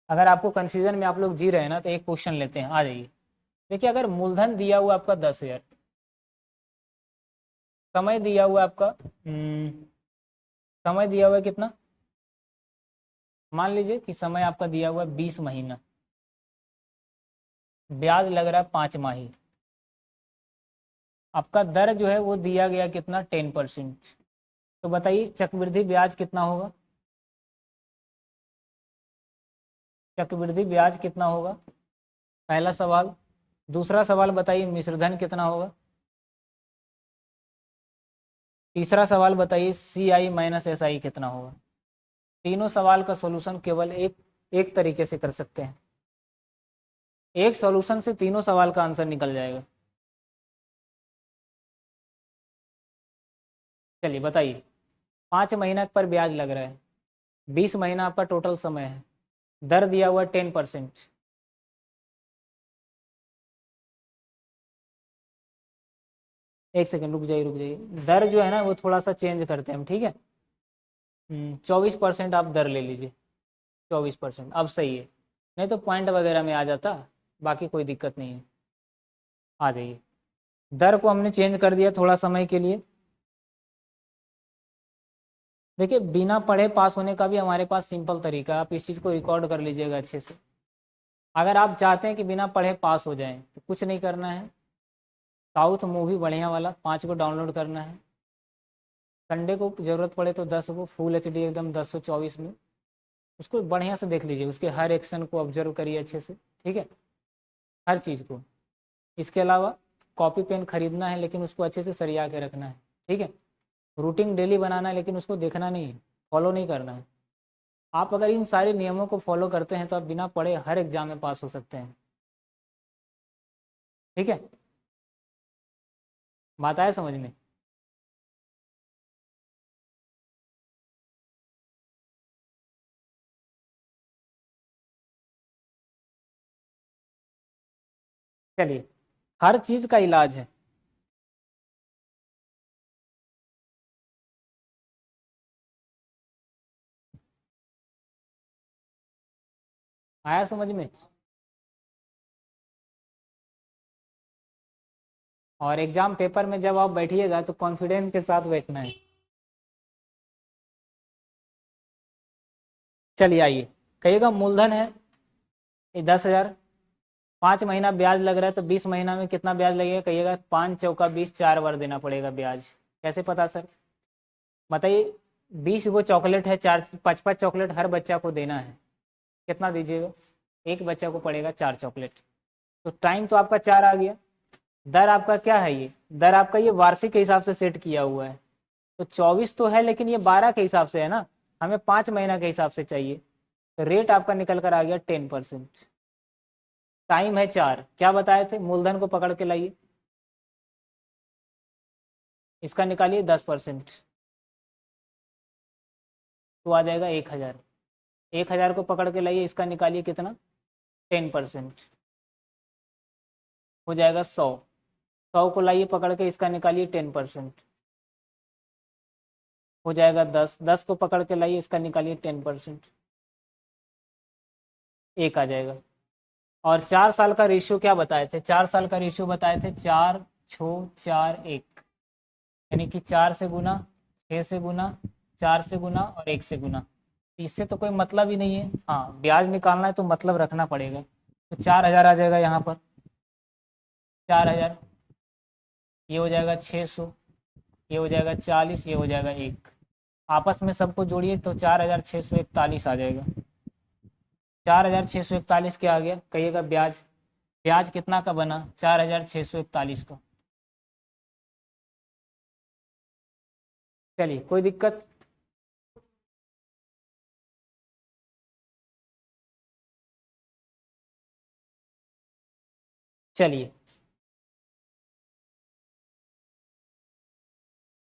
अगर आपको कंफ्यूजन में आप लोग जी रहे हैं ना तो एक क्वेश्चन लेते हैं, आ जाइए। देखिए अगर मूलधन दिया हुआ आपका 10,000, समय दिया हुआ आपका समय दिया हुआ है कितना, मान लीजिए कि समय आपका दिया हुआ है 20 महीना, ब्याज लग रहा है 5 माही, आपका दर जो है वो दिया गया कितना, 10%। तो बताइए चक्रवृद्धि ब्याज कितना होगा, चक्रवृद्धि ब्याज कितना होगा, पहला सवाल। दूसरा सवाल बताइए मिश्रधन कितना होगा। तीसरा सवाल बताइए CI - SI कितना होगा। तीनों सवाल का सॉल्यूशन केवल एक तरीके से कर सकते हैं, एक सॉल्यूशन से तीनों सवाल का आंसर निकल जाएगा। चलिए बताइए, 5 महीना पर ब्याज लग रहा है, 20 महीना आपका टोटल समय है, दर दिया हुआ 10%। एक सेकंड रुक जाइए रुक जाइए, दर जो है ना वो थोड़ा सा चेंज करते हैं हम, ठीक है। 24% आप दर ले लीजिए, 24%, अब सही है, नहीं तो पॉइंट वगैरह में आ जाता, बाकी कोई दिक्कत नहीं है। आ जाइए, दर को हमने चेंज कर दिया थोड़ा समय के लिए। देखिए बिना पढ़े पास होने का भी हमारे पास सिंपल तरीका है, आप इस चीज़ को रिकॉर्ड कर लीजिएगा अच्छे से। अगर आप चाहते हैं कि बिना पढ़े पास हो जाएं तो कुछ नहीं करना है, साउथ मूवी बढ़िया वाला 5 को डाउनलोड करना है, संडे को ज़रूरत पड़े तो 10 को फुल एचडी एकदम 1024 में, उसको बढ़िया से देख लीजिए, उसके हर एक्शन को ऑब्जर्व करिए अच्छे से, ठीक है, हर चीज़ को। इसके अलावा कॉपी पेन खरीदना है लेकिन उसको अच्छे से सरिया के रखना है, ठीक है। रूटीन डेली बनाना है लेकिन उसको देखना नहीं है, फॉलो नहीं करना है। आप अगर इन सारे नियमों को फॉलो करते हैं तो आप बिना पढ़े हर एग्जाम में पास हो सकते हैं, ठीक है। बात आया समझ में? चलिए, हर चीज का इलाज है। आया समझ में? और एग्जाम पेपर में जब आप बैठिएगा तो कॉन्फिडेंस के साथ बैठना है। चलिए आइए, कहिएगा मूलधन है ये 10,000, 5 महीना ब्याज लग रहा है तो 20 महीना में कितना ब्याज लगेगा, कहिएगा 5 चौका 20, 4 बार देना पड़ेगा ब्याज। कैसे पता सर, बताइए। 20 वो चॉकलेट है, 4 5 चॉकलेट हर बच्चा को देना है, कितना दीजिएगा, एक बच्चा को पड़ेगा 4 चॉकलेट, तो टाइम तो आपका 4 आ गया। दर आपका क्या है, ये दर आपका ये वार्षिक के हिसाब से सेट किया हुआ है, तो 24 तो है लेकिन ये 12 के हिसाब से है ना, हमें 5 महीना के हिसाब से चाहिए, तो रेट आपका निकल कर आ गया 10%। टाइम है 4, क्या बताए थे, मूलधन को पकड़ के लाइए, इसका निकालिए 10%, तो आ जाएगा 1,000। 1,000 को पकड़ के लाइए, इसका निकालिए कितना, 10%, हो जाएगा 100। 100 को लाइए पकड़ के, इसका निकालिए 10%, हो जाएगा 10। 10 को पकड़ के लाइए, इसका निकालिए 10%, 1 आ जाएगा। और 4 साल का रेशियो क्या बताए थे, 4 साल का रेशियो बताए थे 4 6 4 1, यानी कि 4 से गुना, 6 से गुना, 4 से गुना और 1 से गुना। इससे तो कोई मतलब ही नहीं है, हाँ ब्याज निकालना है तो मतलब रखना पड़ेगा, तो 4,000 आ जाएगा यहाँ पर, 4,000, ये हो जाएगा 600, ये हो जाएगा 40, ये हो जाएगा 1, आपस में सबको जोड़िए तो 4,641 आ जाएगा। 4,641 क्या आ गया, कहिएगा ब्याज, ब्याज कितना का बना, 4,641 का। चलिए कोई दिक्कत, चलिए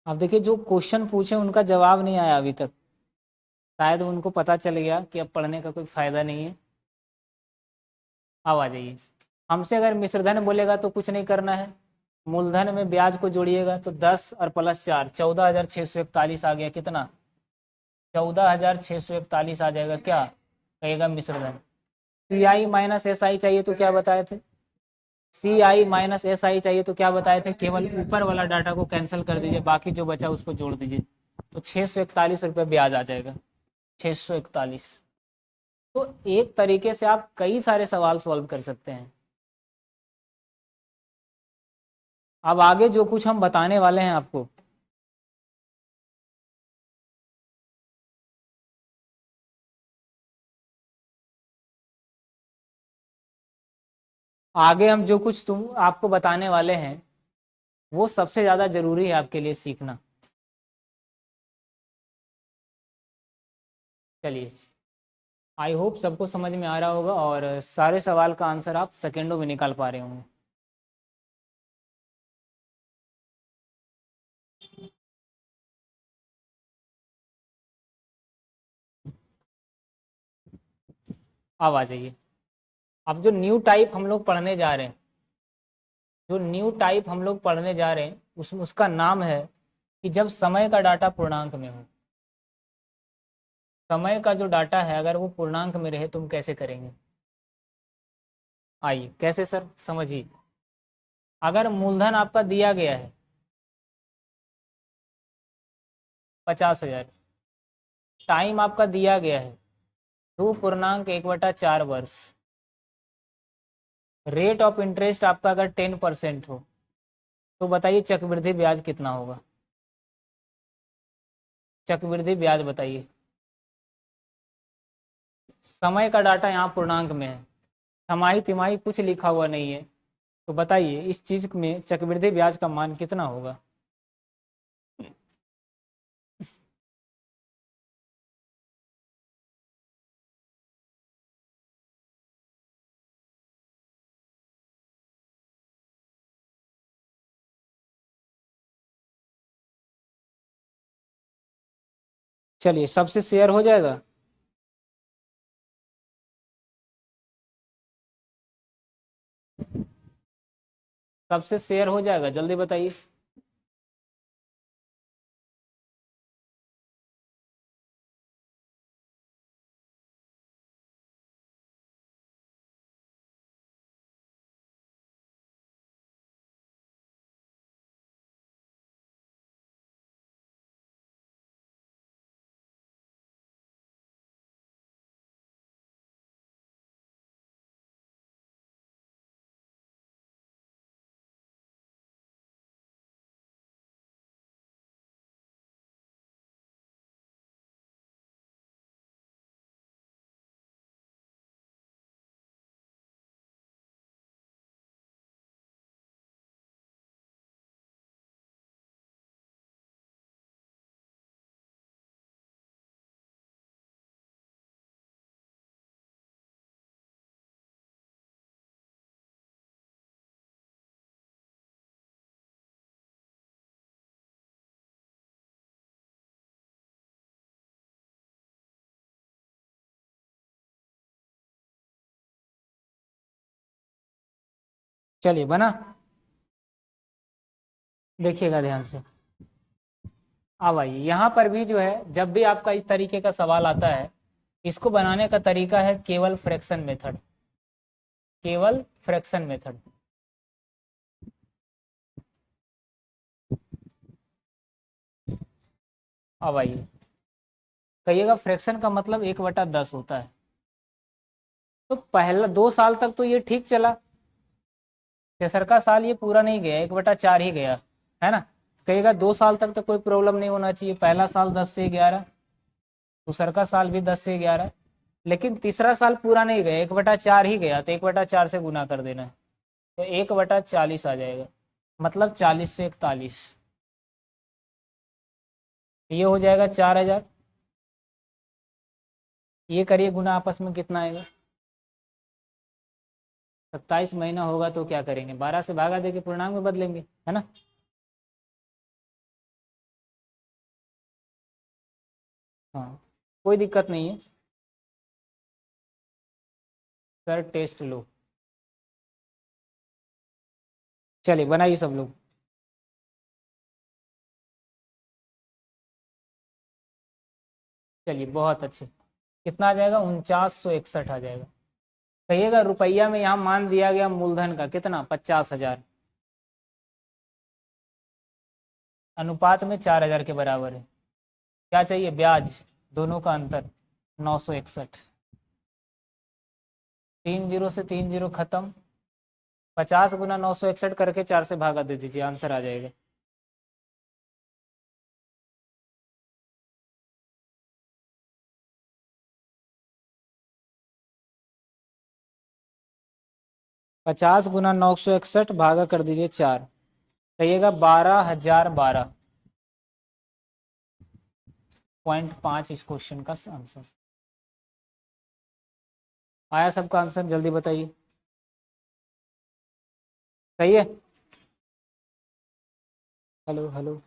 अब देखिए, जो क्वेश्चन पूछे उनका जवाब नहीं आया अभी तक, शायद उनको पता चल गया कि अब पढ़ने का कोई फायदा नहीं है। अब आ जाइए, हमसे अगर मिश्रधन बोलेगा तो कुछ नहीं करना है, मूलधन में ब्याज को जोड़िएगा तो 10 और प्लस 4, 14,641 आ गया, कितना, 14,641 आ जाएगा, क्या कहेगा मिश्रधन। सी आई माइनस एस आई चाहिए तो क्या बताए थे, सी आई माइनस एस आई चाहिए तो क्या बताए थे, केवल ऊपर वाला डाटा को कैंसिल कर दीजिए, बाकी जो बचा उसको जोड़ दीजिए, तो 641 रुपये ब्याज आ जाएगा, 641। तो एक तरीके से आप कई सारे सवाल सॉल्व कर सकते हैं। अब आगे जो कुछ हम बताने वाले हैं आपको, आगे हम जो कुछ तुम आपको बताने वाले हैं वो सबसे ज़्यादा ज़रूरी है आपके लिए सीखना। चलिए, आई होप सबको समझ में आ रहा होगा और सारे सवाल का आंसर आप सेकेंडों में निकाल पा रहे होंगे। अब आ जाइए, अब जो न्यू टाइप हम लोग पढ़ने जा रहे हैं, जो न्यू टाइप हम लोग पढ़ने जा रहे हैं उसका नाम है कि जब समय का डाटा पूर्णांक में हो। समय का जो डाटा है अगर वो पूर्णांक में रहे तुम कैसे करेंगे? आइए कैसे सर, समझिए। अगर मूलधन आपका दिया गया है 50,000, टाइम आपका दिया गया है 2.1/4 वर्ष, रेट ऑफ इंटरेस्ट आपका अगर 10% हो, तो बताइए चक्रवृद्धि ब्याज कितना होगा? चक्रवृद्धि ब्याज बताइए। समय का डाटा यहाँ पूर्णांक में है, छमाही तिमाही कुछ लिखा हुआ नहीं है, तो बताइए इस चीज में चक्रवृद्धि ब्याज का मान कितना होगा? चलिए सबसे शेयर हो जाएगा। सबसे शेयर हो जाएगा, जल्दी बताइए। चलिए बना, देखिएगा ध्यान से। अब आइए यहाँ पर भी जो है, जब भी आपका इस तरीके का सवाल आता है, इसको बनाने का तरीका है केवल फ्रैक्शन मेथड, केवल फ्रैक्शन मेथड। अब आइए, कहिएगा फ्रैक्शन का मतलब 1/10 होता है। तो पहला 2 साल तक तो ये ठीक चला, तेसर का साल ये पूरा नहीं गया, 1/4 ही गया, है ना। कहिएगा 2 साल तक तो कोई प्रॉब्लम नहीं होना चाहिए, पहला साल 10 से 11, दूसर का साल भी 10 से 11, लेकिन तीसरा साल पूरा नहीं गया, 1/4 ही गया, तो 1/4 से गुना कर देना है, तो 1/40 आ जाएगा, मतलब 40 से 41, ये हो जाएगा 4,000। ये करिए गुना, आपस में कितना आएगा? 27 महीना होगा तो क्या करेंगे, 12 से भागा देके पूर्णांक में बदलेंगे, है ना। हाँ, कोई दिक्कत नहीं है सर, टेस्ट लो। चलिए बनाइए सब लोग। चलिए बहुत अच्छे, कितना आ जाएगा? 4961 आ जाएगा। कहिएगा रुपया में यहाँ मान दिया गया मूलधन का कितना? 50,000, अनुपात में 4,000 के बराबर है। क्या चाहिए? ब्याज, दोनों का अंतर 961, 3 जीरो से 3 जीरो खत्म, 50 × 961 करके 4 से भागा दे दीजिए, आंसर आ जाएगा। पचास गुना 961 भागा कर दीजिए 4, कहिएगा 12,012.5 इस क्वेश्चन का आंसर आया। सबका आंसर जल्दी बताइए, सही है? Hello hello.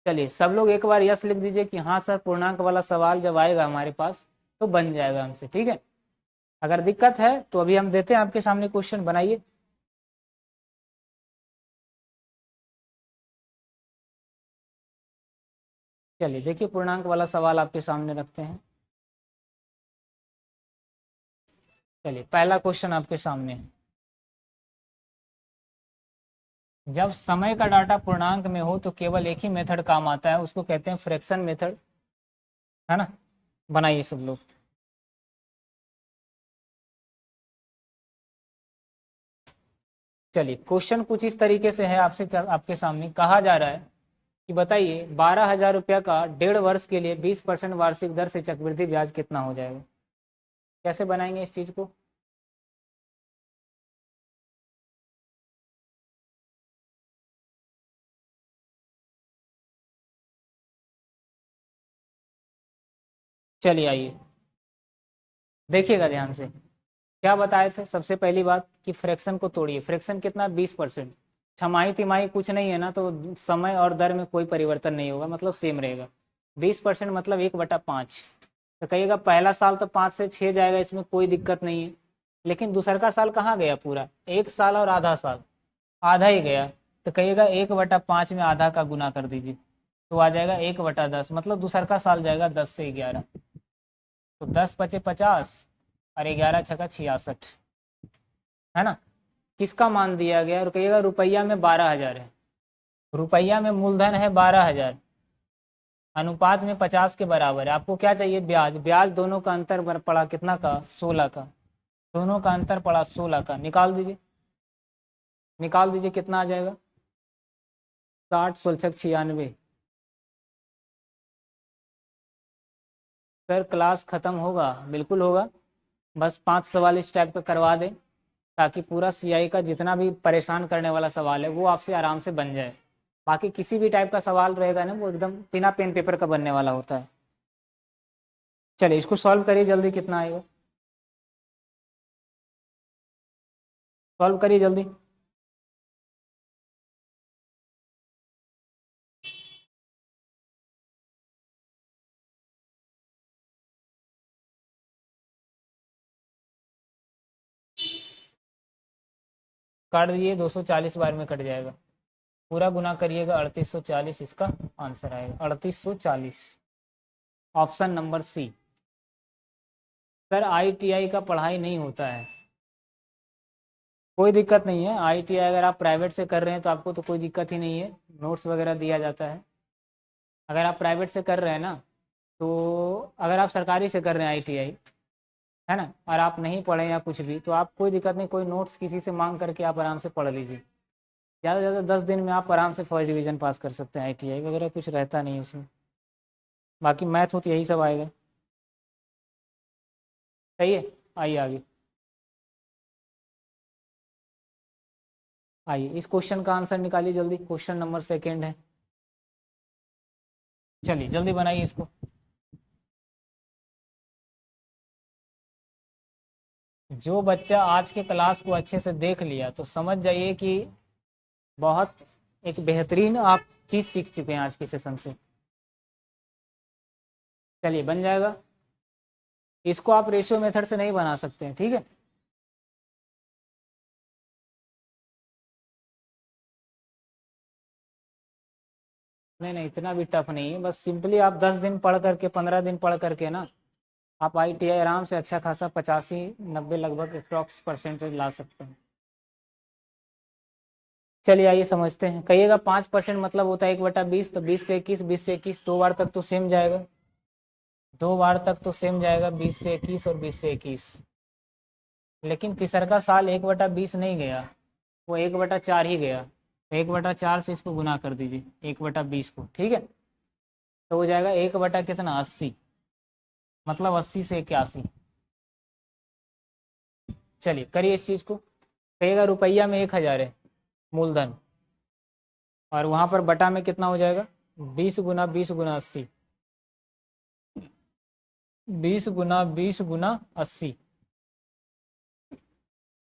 चलिए सब लोग एक बार यस लिख दीजिए कि हाँ सर पूर्णांक वाला सवाल जब आएगा हमारे पास तो बन जाएगा हमसे, ठीक है। अगर दिक्कत है तो अभी हम देते हैं आपके सामने क्वेश्चन, बनाइए। चलिए देखिए पूर्णांक वाला सवाल आपके सामने रखते हैं। चलिए पहला क्वेश्चन आपके सामने है। जब समय का डाटा पूर्णांक में हो तो केवल एक ही मेथड काम आता है, उसको कहते हैं फ्रैक्शन मेथड, है ना। बनाइए सब लोग। चलिए क्वेश्चन कुछ इस तरीके से है, आपसे आपके सामने कहा जा रहा है कि बताइए 12,000 रुपया का 1.5 वर्ष के लिए 20% वार्षिक दर से चक्रवृद्धि ब्याज कितना हो जाएगा। कैसे बनाएंगे इस चीज को। चलिए आइए देखिएगा ध्यान से। क्या बताए थे सबसे पहली बात कि फ्रैक्शन को तोड़िए। फ्रैक्शन कितना, 20%। छमाही तिमाही कुछ नहीं है ना, तो समय और दर में कोई परिवर्तन नहीं होगा, मतलब सेम रहेगा। 20% मतलब 1/5। तो कहिएगा पहला साल तो 5 से 6 जाएगा, इसमें कोई दिक्कत नहीं है। लेकिन दूसर का साल कहाँ गया पूरा, 1 साल और आधा साल, आधा ही गया। तो कहिएगा 1/5 में आधा का गुना कर दीजिए, तो आ जाएगा 1/10, मतलब दूसर का साल जाएगा 10 से 11। तो 10 पचे 50 और 11 छका 66, है ना। किसका मान दिया गया, रुपया रुपया में 12,000 है, रुपया में मूलधन है 12,000, अनुपात में 50 के बराबर है। आपको क्या चाहिए, ब्याज। ब्याज दोनों का अंतर पड़ा कितना का, 16 का। दोनों का अंतर पड़ा 16 का, निकाल दीजिए। निकाल दीजिए कितना आ जाएगा, 60 16 96। सर क्लास खत्म होगा, बिल्कुल होगा। बस 5 सवाल इस टाइप का करवा दें ताकि पूरा सीआई का जितना भी परेशान करने वाला सवाल है वो आपसे आराम से बन जाए। बाकी किसी भी टाइप का सवाल रहेगा ना वो एकदम बिना पेन पेपर का बनने वाला होता है। चलिए इसको सॉल्व करिए जल्दी, कितना आएगा सॉल्व करिए जल्दी। काट दीजिए, 240 बार में कट जाएगा। पूरा गुना करिएगा 3840, इसका आंसर आएगा 3840, option number C. Sir ITI का पढ़ाई नहीं होता है, कोई दिक्कत नहीं है। आईटीआई अगर आप प्राइवेट से कर रहे हैं तो आपको तो कोई दिक्कत ही नहीं है, नोट्स वगैरह दिया जाता है। अगर आप प्राइवेट से कर रहे हैं ना, तो अगर आप सरकारी से कर रहे हैं आईटीआई, है ना, और आप नहीं पढ़े या कुछ भी, तो आप कोई दिक्कत नहीं, कोई नोट्स किसी से मांग करके आप आराम से पढ़ लीजिए। ज़्यादा से ज़्यादा 10 दिन में आप आराम से फर्स्ट डिवीज़न पास कर सकते हैं। आईटीआई वगैरह कुछ रहता नहीं उसमें, बाकी मैथ हो तो यही सब आएगा। सही है, आइए आगे। आइए इस क्वेश्चन का आंसर निकालिए जल्दी, क्वेश्चन नंबर सेकेंड है। चलिए जल्दी बनाइए इसको। जो बच्चा आज के क्लास को अच्छे से देख लिया तो समझ जाइए कि बहुत एक बेहतरीन आप चीज़ सीख चुके हैं आज के सेशन से। चलिए बन जाएगा। इसको आप रेशियो मेथड से नहीं बना सकते हैं, ठीक है। नहीं नहीं इतना भी टफ नहीं है, बस सिंपली आप 10 दिन पढ़ करके 15 दिन पढ़ करके ना आप आईटीआई आराम से अच्छा खासा 85-90 लगभग अप्रॉक्स परसेंटेज ला सकते हैं। चलिए आइए समझते हैं। कहिएगा 5% मतलब होता है 1/20, तो 20 से 21, 20 से 21 दो बार तक तो सेम जाएगा, दो बार तक तो सेम जाएगा, 20 से 21 और 20 से 21। लेकिन तीसरा साल 1/20 नहीं गया, वो 1/4 ही गया। 1/4 से इसको गुना कर दीजिए 1/20 को, ठीक है। तो हो जाएगा 1 बटा कितना, 80, मतलब 80 से 81। चलिए करिए इस चीज़ को। कहिएगा रुपया में 1,000 है मूलधन, और वहाँ पर बटा में कितना हो जाएगा, 20 × 20 × 80, 20 × 20 × 80।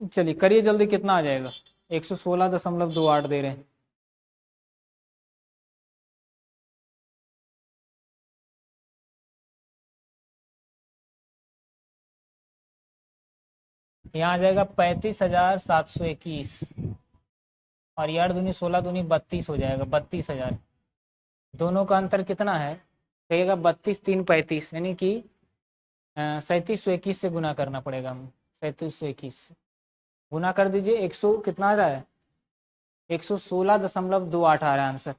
चलिए करिए जल्दी, कितना आ जाएगा, 116.28 दे रहे हैं। यहाँ आ जाएगा 35,721 और ये 8 दूनी 16 दूनी 32 हो जाएगा, 32,000। दोनों का अंतर कितना है? कहिएगा 32 3 35, यानी कि 3721 से गुना करना पड़ेगा हमें। 3721 से गुना कर दीजिए, 100 कितना आ रहा है? 116.28 आ रहा है आंसर।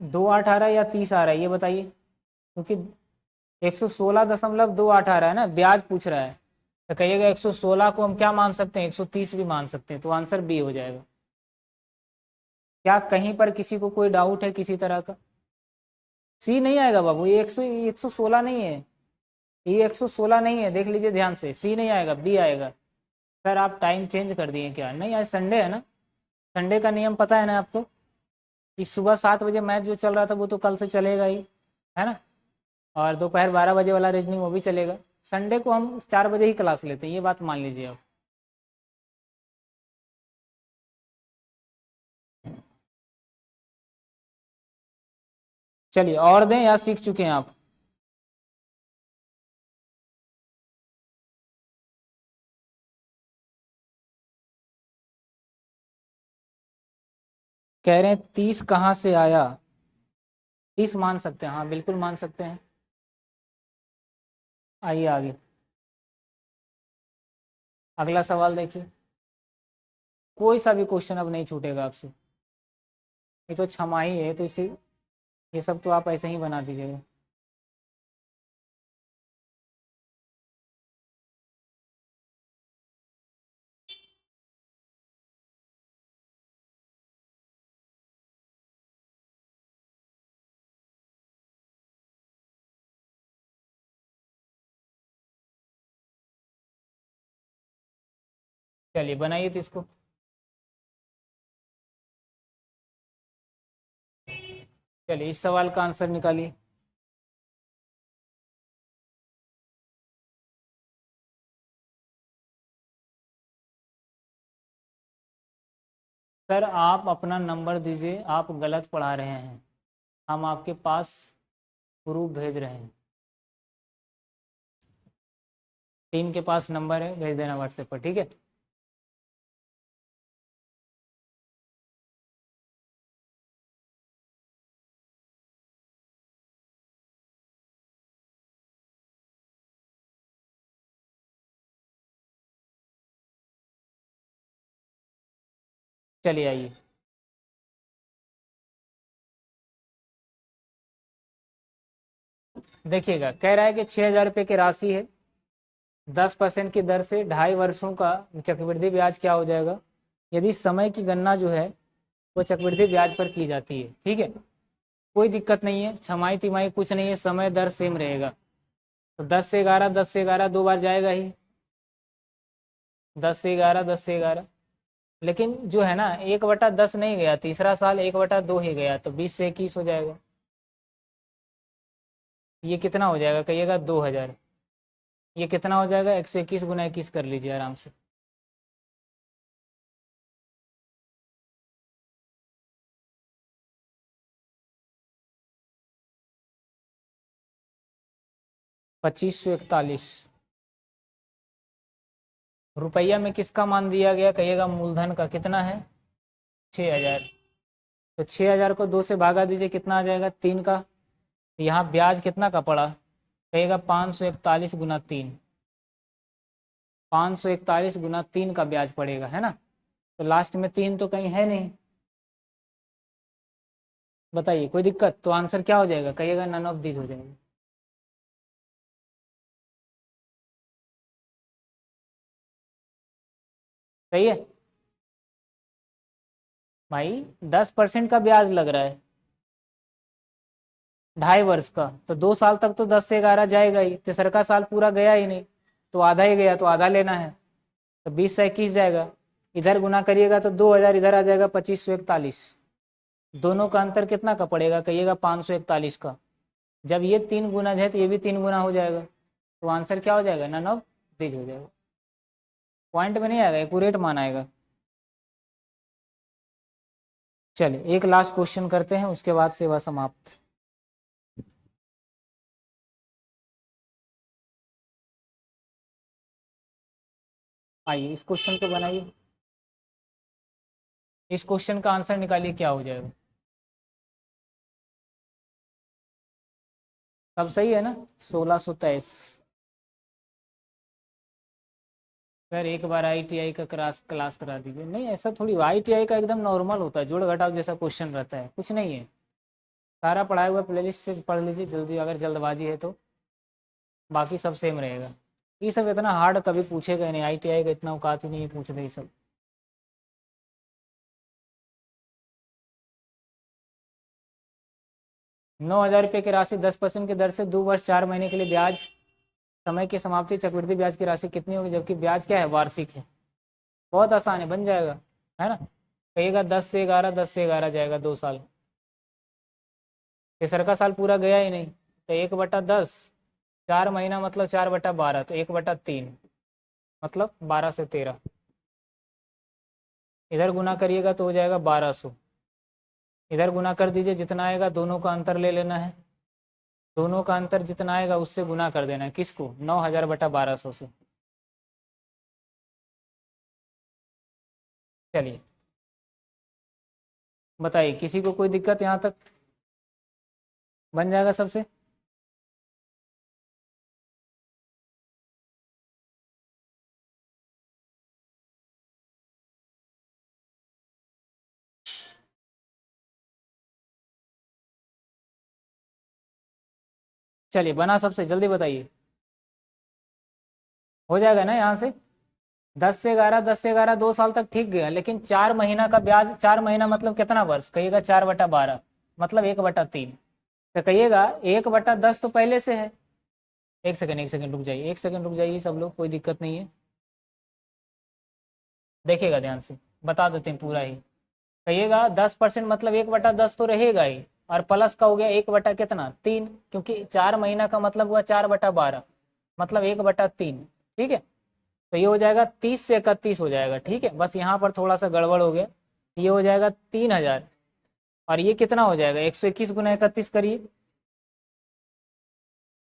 दो आठ आ रहा है या 30 आ रहा है, ये बताइए, क्योंकि 116.28 आ रहा है ना, ब्याज पूछ रहा है। तो कहिएगा 116 को हम क्या मान सकते हैं? 130 भी मान सकते हैं, तो आंसर बी हो जाएगा। क्या कहीं पर किसी को कोई डाउट है किसी तरह का? सी नहीं आएगा बाबू, ये 116 नहीं है, ये 116 नहीं है, देख लीजिए ध्यान से, सी नहीं आएगा, बी आएगा। सर आप टाइम चेंज कर दिए क्या? नहीं, आज संडे है ना, संडे का नियम पता है ना आपको, कि सुबह 7 बजे मैच जो चल रहा था वो तो कल से चलेगा ही, है ना, और दोपहर 12 बजे वाला रीजनिंग वो भी चलेगा। संडे को हम 4 बजे ही क्लास लेते हैं, ये बात मान लीजिए आप। चलिए और दें या सीख चुके हैं आप? कह रहे हैं 30 कहाँ से आया? 30 मान सकते हैं, हाँ बिल्कुल मान सकते हैं। आइए आगे, अगला सवाल देखिए। कोई सा भी क्वेश्चन अब नहीं छूटेगा आपसे, ये तो छमाही है, तो इसे ये सब तो आप ऐसे ही बना दीजिएगा। चलिए बनाइए तो इसको। चलिए इस सवाल का आंसर निकालिए। सर आप अपना नंबर दीजिए, आप गलत पढ़ा रहे हैं, हम आपके पास प्रूफ भेज रहे हैं। टीम के पास नंबर है, भेज देना व्हाट्सएप पर, ठीक है। चलिए आइए, देखिएगा, कह रहा है कि 6,000 रुपये की राशि है, 10% की दर से 2.5 वर्षों का चक्रवृद्धि ब्याज क्या हो जाएगा, यदि समय की गणना जो है वो चक्रवृद्धि ब्याज पर की जाती है, ठीक है। कोई दिक्कत नहीं है, छमाही तिमाही कुछ नहीं है, समय दर सेम रहेगा। तो 10 से 11, 10 से 11 दो बार जाएगा ही, 10 से 11, 10 से 11। लेकिन जो है ना, 1/10 नहीं गया, तीसरा साल 1/2 ही गया, तो 20 से 21 हो जाएगा। ये कितना हो जाएगा कहिएगा? 2,000। ये कितना हो जाएगा? 121 गुना 21 कर लीजिए आराम से। ₹2541 रुपया में किसका मान दिया गया कहिएगा? मूलधन का। कितना है? 6,000। तो 6,000 को 2 से भागा दीजिए, कितना आ जाएगा? 3 का। यहाँ ब्याज कितना का पड़ा कहिएगा? 541 गुना 3, 541 गुना 3 का ब्याज पड़ेगा, है ना। तो लास्ट में 3 तो कहीं है नहीं, बताइए कोई दिक्कत? तो आंसर क्या हो जाएगा कहिएगा? नन ऑफ दीज हो जाएगा। सही है भाई, 10% का ब्याज लग रहा है 2.5 वर्ष का, तो 2 साल तक तो 10 से 11 जाएगा ही, तीसरा का साल पूरा गया ही नहीं, तो आधा ही गया, तो आधा लेना है, तो 20 से 21 जाएगा। इधर गुना करिएगा तो 2,000 इधर आ जाएगा, 2541। दोनों का अंतर कितना का पड़ेगा कहिएगा? 541 का। जब ये 3 गुना है तो ये भी 3 गुना हो जाएगा, तो आंसर क्या हो जाएगा? नन ऑफ दीज हो जाएगा। पॉइंट में नहीं आएगा, एक्यूरेट मान आएगा। चलिए एक लास्ट क्वेश्चन करते हैं, उसके बाद सेवा समाप्त। आइए इस क्वेश्चन को बनाइए, इस क्वेश्चन का आंसर निकालिए क्या हो जाएगा। सब सही है ना, 1623। सर एक बार आईटीआई का क्लास करा दीजिए। नहीं ऐसा थोड़ी, आईटीआई का एकदम नॉर्मल होता है, जोड़ घटाव जैसा क्वेश्चन रहता है, कुछ नहीं है। सारा पढ़ाया हुआ प्लेलिस्ट से पढ़ लीजिए जल्दी, अगर जल्दबाजी है तो, बाकी सब सेम रहेगा। ये सब इतना हार्ड कभी पूछेगा ही नहीं, आईटीआई का इतना औकात ही नहीं है पूछने ये सब। ₹9,000 की राशि 10% की दर से 2 वर्ष 4 महीने के लिए ब्याज, समय की समाप्ति चक्रवृद्धि ब्याज की राशि कितनी होगी, जबकि ब्याज क्या है, वार्षिक है। बहुत आसान है, बन जाएगा, है ना। कहिएगा 10 से 11, 10 से 11 जाएगा 2 साल। तीसरा का साल पूरा गया ही नहीं, तो 1/10, 4 महीना मतलब 4/12, तो 1/3 मतलब 12 से 13। इधर गुना करिएगा तो हो जाएगा 1200। इधर गुना कर दीजिए, जितना आएगा दोनों का अंतर ले लेना है, दोनों का अंतर जितना आएगा उससे गुना कर देना है, किसको, 9,000/1200 से। चलिए बताइए, किसी को कोई दिक्कत यहाँ तक, बन जाएगा सबसे। चलिए बना सबसे, जल्दी बताइए। हो जाएगा ना यहाँ से, 10 से 11, 10 से 11 2 साल तक ठीक गया, लेकिन 4 महीना का ब्याज, 4 महीना मतलब कितना वर्ष, कहिएगा 4/12 मतलब 1/3। तो कहिएगा 1/10 तो पहले से है। एक सेकंड, एक सेकंड रुक जाइए, एक सेकंड रुक जाइए सब लोग, कोई दिक्कत नहीं है, देखिएगा ध्यान से, बता देते हैं पूरा ही। कहिएगा 10% मतलब 1/10 तो रहेगा ही, और प्लस का हो गया 1/3, क्योंकि 4 महीना का मतलब हुआ 4/12 मतलब 1/3। ठीक है, तो ये हो जाएगा 30 से 31 हो जाएगा। ठीक है, बस यहाँ पर थोड़ा सा गड़बड़ हो गया, ये हो जाएगा 3,000, और ये कितना हो जाएगा, 121 गुना 31 करिए,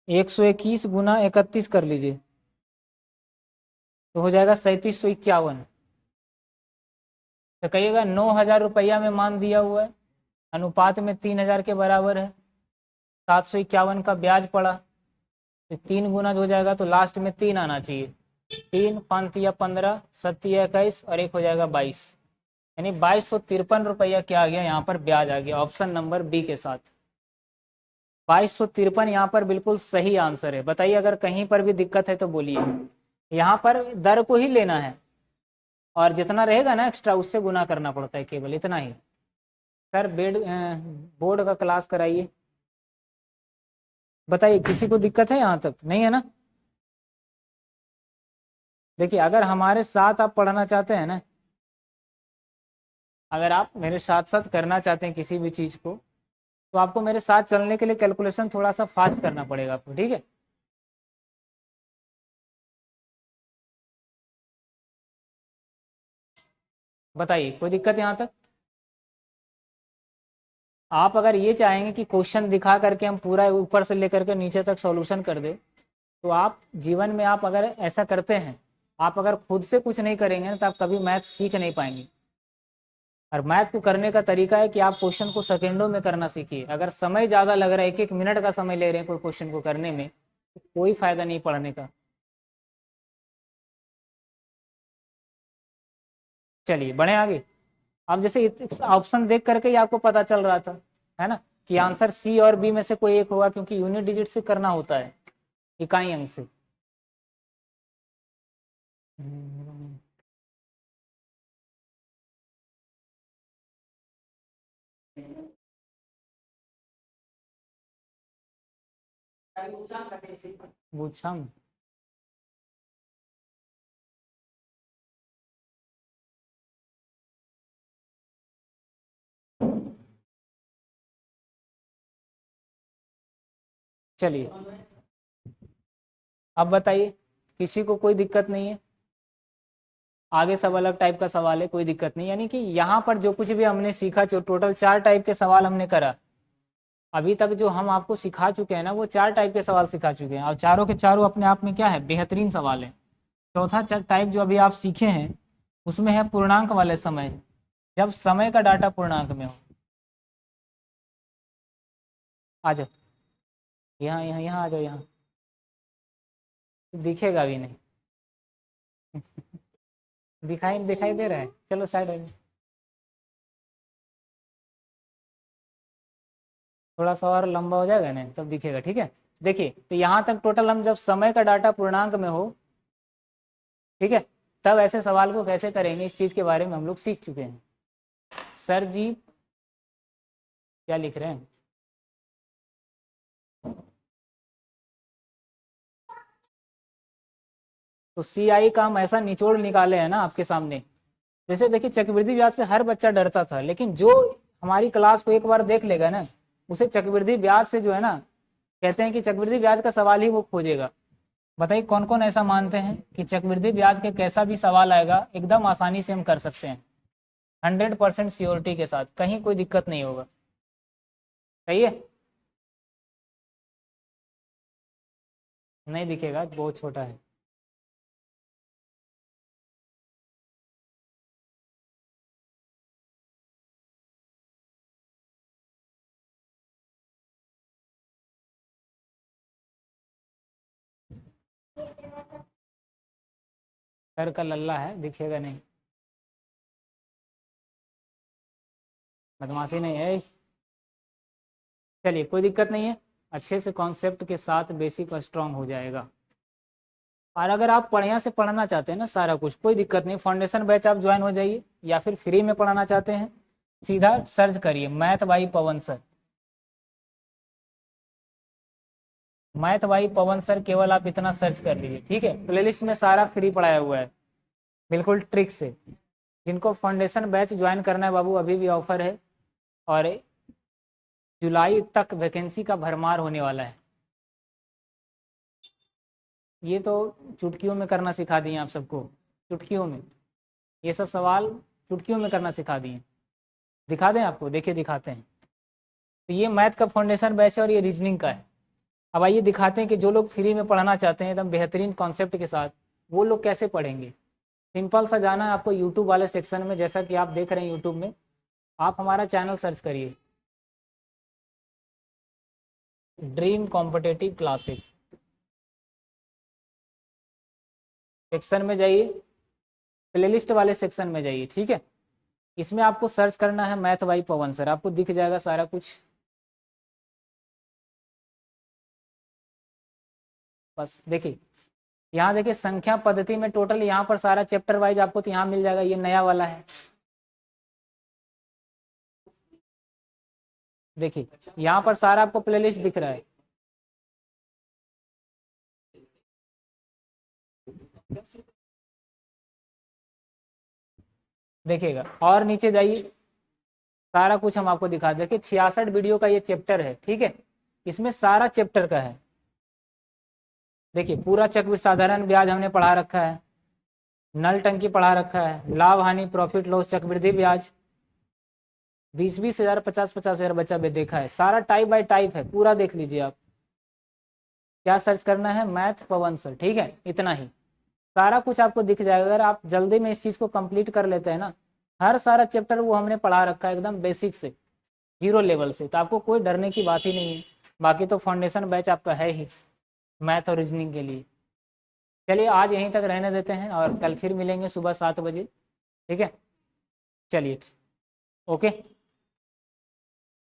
121 गुना 31 कर लीजिए, तो हो जाएगा 3751। तो कहिएगा 9,000 रुपया में मान दिया हुआ है, अनुपात में 3,000 के बराबर है, 751 का ब्याज पड़ा, तो 3 गुना हो जाएगा, तो लास्ट में 3 आना चाहिए। 3×5=15, 7×21 और एक हो जाएगा 22, यानी 2253 रुपया क्या आ गया यहाँ पर, ब्याज आ गया, ऑप्शन नंबर बी के साथ। 2253 यहाँ पर बिल्कुल सही आंसर है। बताइए अगर कहीं पर भी दिक्कत है तो बोलिए। यहाँ पर दर को ही लेना है, और जितना रहेगा ना एक्स्ट्रा उससे गुना करना पड़ता है, केवल इतना ही। सर बोर्ड का क्लास कराइए। बताइए किसी को दिक्कत है यहाँ तक, नहीं है ना। देखिए अगर हमारे साथ आप पढ़ना चाहते हैं ना, अगर आप मेरे साथ साथ करना चाहते हैं किसी भी चीज़ को, तो आपको मेरे साथ चलने के लिए कैलकुलेशन थोड़ा सा फास्ट करना पड़ेगा आपको, ठीक है। बताइए कोई दिक्कत यहाँ तक। आप अगर ये चाहेंगे कि क्वेश्चन दिखा करके हम पूरा ऊपर से लेकर के नीचे तक सॉल्यूशन कर दे, तो आप जीवन में आप अगर ऐसा करते हैं, आप अगर खुद से कुछ नहीं करेंगे ना, तो आप कभी मैथ सीख नहीं पाएंगे। और मैथ को करने का तरीका है कि आप क्वेश्चन को सेकेंडों में करना सीखिए। अगर समय ज़्यादा लग रहा है, 1-1 मिनट का समय ले रहे हैं कोई क्वेश्चन को करने में, तो कोई फायदा नहीं पढ़ने का। चलिए बढ़े आगे। अब जैसे ऑप्शन देख करके ही आपको पता चल रहा था, है ना, कि आंसर सी और बी में से कोई एक होगा, क्योंकि यूनिट डिजिट से करना होता है, इकाई अंक से। बुझाम। चलिए अब बताइए, किसी को कोई दिक्कत नहीं है, आगे सब अलग टाइप का सवाल है, कोई दिक्कत नहीं। यानी कि यहाँ पर जो कुछ भी हमने सीखा, जो टोटल 4 टाइप के सवाल हमने करा अभी तक, जो हम आपको सिखा चुके हैं ना, वो 4 टाइप के सवाल सिखा चुके हैं, और चारों के चारों अपने आप में क्या है, बेहतरीन सवाल है। चौथा टाइप जो अभी आप सीखे हैं उसमें है पूर्णांक वाले समय, जब समय का डाटा पूर्णांक में हो। आ जाओ यहाँ यहाँ यहाँ आ जाओ, यहाँ दिखेगा भी नहीं। दिखाई दिखाई दे रहा है, चलो साइड में। थोड़ा सा और लंबा हो जाएगा ना तब दिखेगा, ठीक है। देखिए तो यहाँ तक टोटल हम जब समय का डाटा पूर्णांक में हो, ठीक है, तब ऐसे सवाल को कैसे करेंगे इस चीज़ के बारे में हम लोग सीख चुके हैं। सर जी क्या लिख रहे हैं? तो CI का हम ऐसा निचोड़ निकाले हैं ना आपके सामने। जैसे देखिए चक्रवृद्धि ब्याज से हर बच्चा डरता था, लेकिन जो हमारी क्लास को एक बार देख लेगा ना, उसे चक्रवृद्धि ब्याज से जो है ना, कहते हैं कि चक्रवृद्धि ब्याज का सवाल ही वो खोजेगा। बताइए कौन कौन ऐसा मानते हैं कि चक्रवृद्धि ब्याज के कैसा भी सवाल आएगा एकदम आसानी से हम कर सकते हैं, 100% श्योरिटी के साथ, कहीं कोई दिक्कत नहीं होगा। सही है? नहीं दिखेगा, बहुत छोटा है। सर का लल्ला है, दिखेगा नहीं। बदमाशी नहीं है। चलिए कोई दिक्कत नहीं है, अच्छे से कॉन्सेप्ट के साथ बेसिक स्ट्रांग हो जाएगा। और अगर आप बढ़िया से पढ़ना चाहते हैं ना सारा कुछ, कोई दिक्कत नहीं, फाउंडेशन बैच आप ज्वाइन हो जाइए, या फिर फ्री में पढ़ाना चाहते हैं सीधा सर्च करिए math by Pawan sir. Math by Pawan sir, केवल आप इतना सर्च कर लीजिए, ठीक है। प्लेलिस्ट में सारा फ्री पढ़ाया हुआ है, बिल्कुल ट्रिक से। जिनको फाउंडेशन बैच ज्वाइन करना है बाबू, अभी भी ऑफर है, और जुलाई तक वैकेंसी का भरमार होने वाला है। ये तो चुटकियों में करना सिखा दिए आप सबको, चुटकियों में ये सब सवाल चुटकियों में करना सिखा दिए। दिखा दें आपको, देखिए दिखाते हैं। तो ये मैथ का फाउंडेशन बैच है और ये रीजनिंग का है। अब आइए दिखाते हैं कि जो लोग फ्री में पढ़ना चाहते हैं एकदम बेहतरीन कॉन्सेप्ट के साथ, वो लोग कैसे पढ़ेंगे। सिंपल सा जाना है आपको यूट्यूब वाले सेक्शन में, जैसा कि आप देख रहे हैं यूट्यूब में, आप हमारा चैनल सर्च करिए ड्रीम कॉम्पिटेटिव क्लासेस, सेक्शन में जाइए, प्लेलिस्ट वाले सेक्शन में जाइए, ठीक है। इसमें आपको सर्च करना है मैथ बाई पवन सर, आपको दिख जाएगा सारा कुछ। बस देखिए, यहाँ देखिए संख्या पद्धति में टोटल यहाँ पर सारा चैप्टर वाइज आपको तो यहाँ मिल जाएगा, ये नया वाला है। देखिए यहाँ पर सारा आपको प्लेलिस्ट दिख रहा है। देखिएगा और नीचे जाइए, सारा कुछ हम आपको दिखा, देखिए 66 वीडियो का ये चैप्टर है, ठीक है। इसमें सारा चैप्टर का है। देखिए पूरा चक्रवृद्धि साधारण ब्याज हमने पढ़ा रखा है, नल टंकी पढ़ा रखा है, लाभ हानि प्रॉफिट लॉस चक्रवृद्धि ब्याज, 20-20 हजार 50-50 हजार बच्चा भी देखा है, सारा टाइप बाय टाइप है, पूरा देख लीजिए आप। क्या सर्च करना है, मैथ पवन सर, ठीक है, इतना ही सारा कुछ आपको दिख जाएगा। अगर आप जल्दी में इस चीज को कंप्लीट कर लेते हैं ना, हर सारा चैप्टर वो हमने पढ़ा रखा है एकदम बेसिक से, 0 लेवल से, तो आपको कोई डरने की बात ही नहीं है। बाकी तो फाउंडेशन बैच आपका है ही मैथ और रीजनिंग के लिए। चलिए आज यहीं तक रहने देते हैं, और कल फिर मिलेंगे सुबह 7 बजे, ठीक है। चलिए ओके।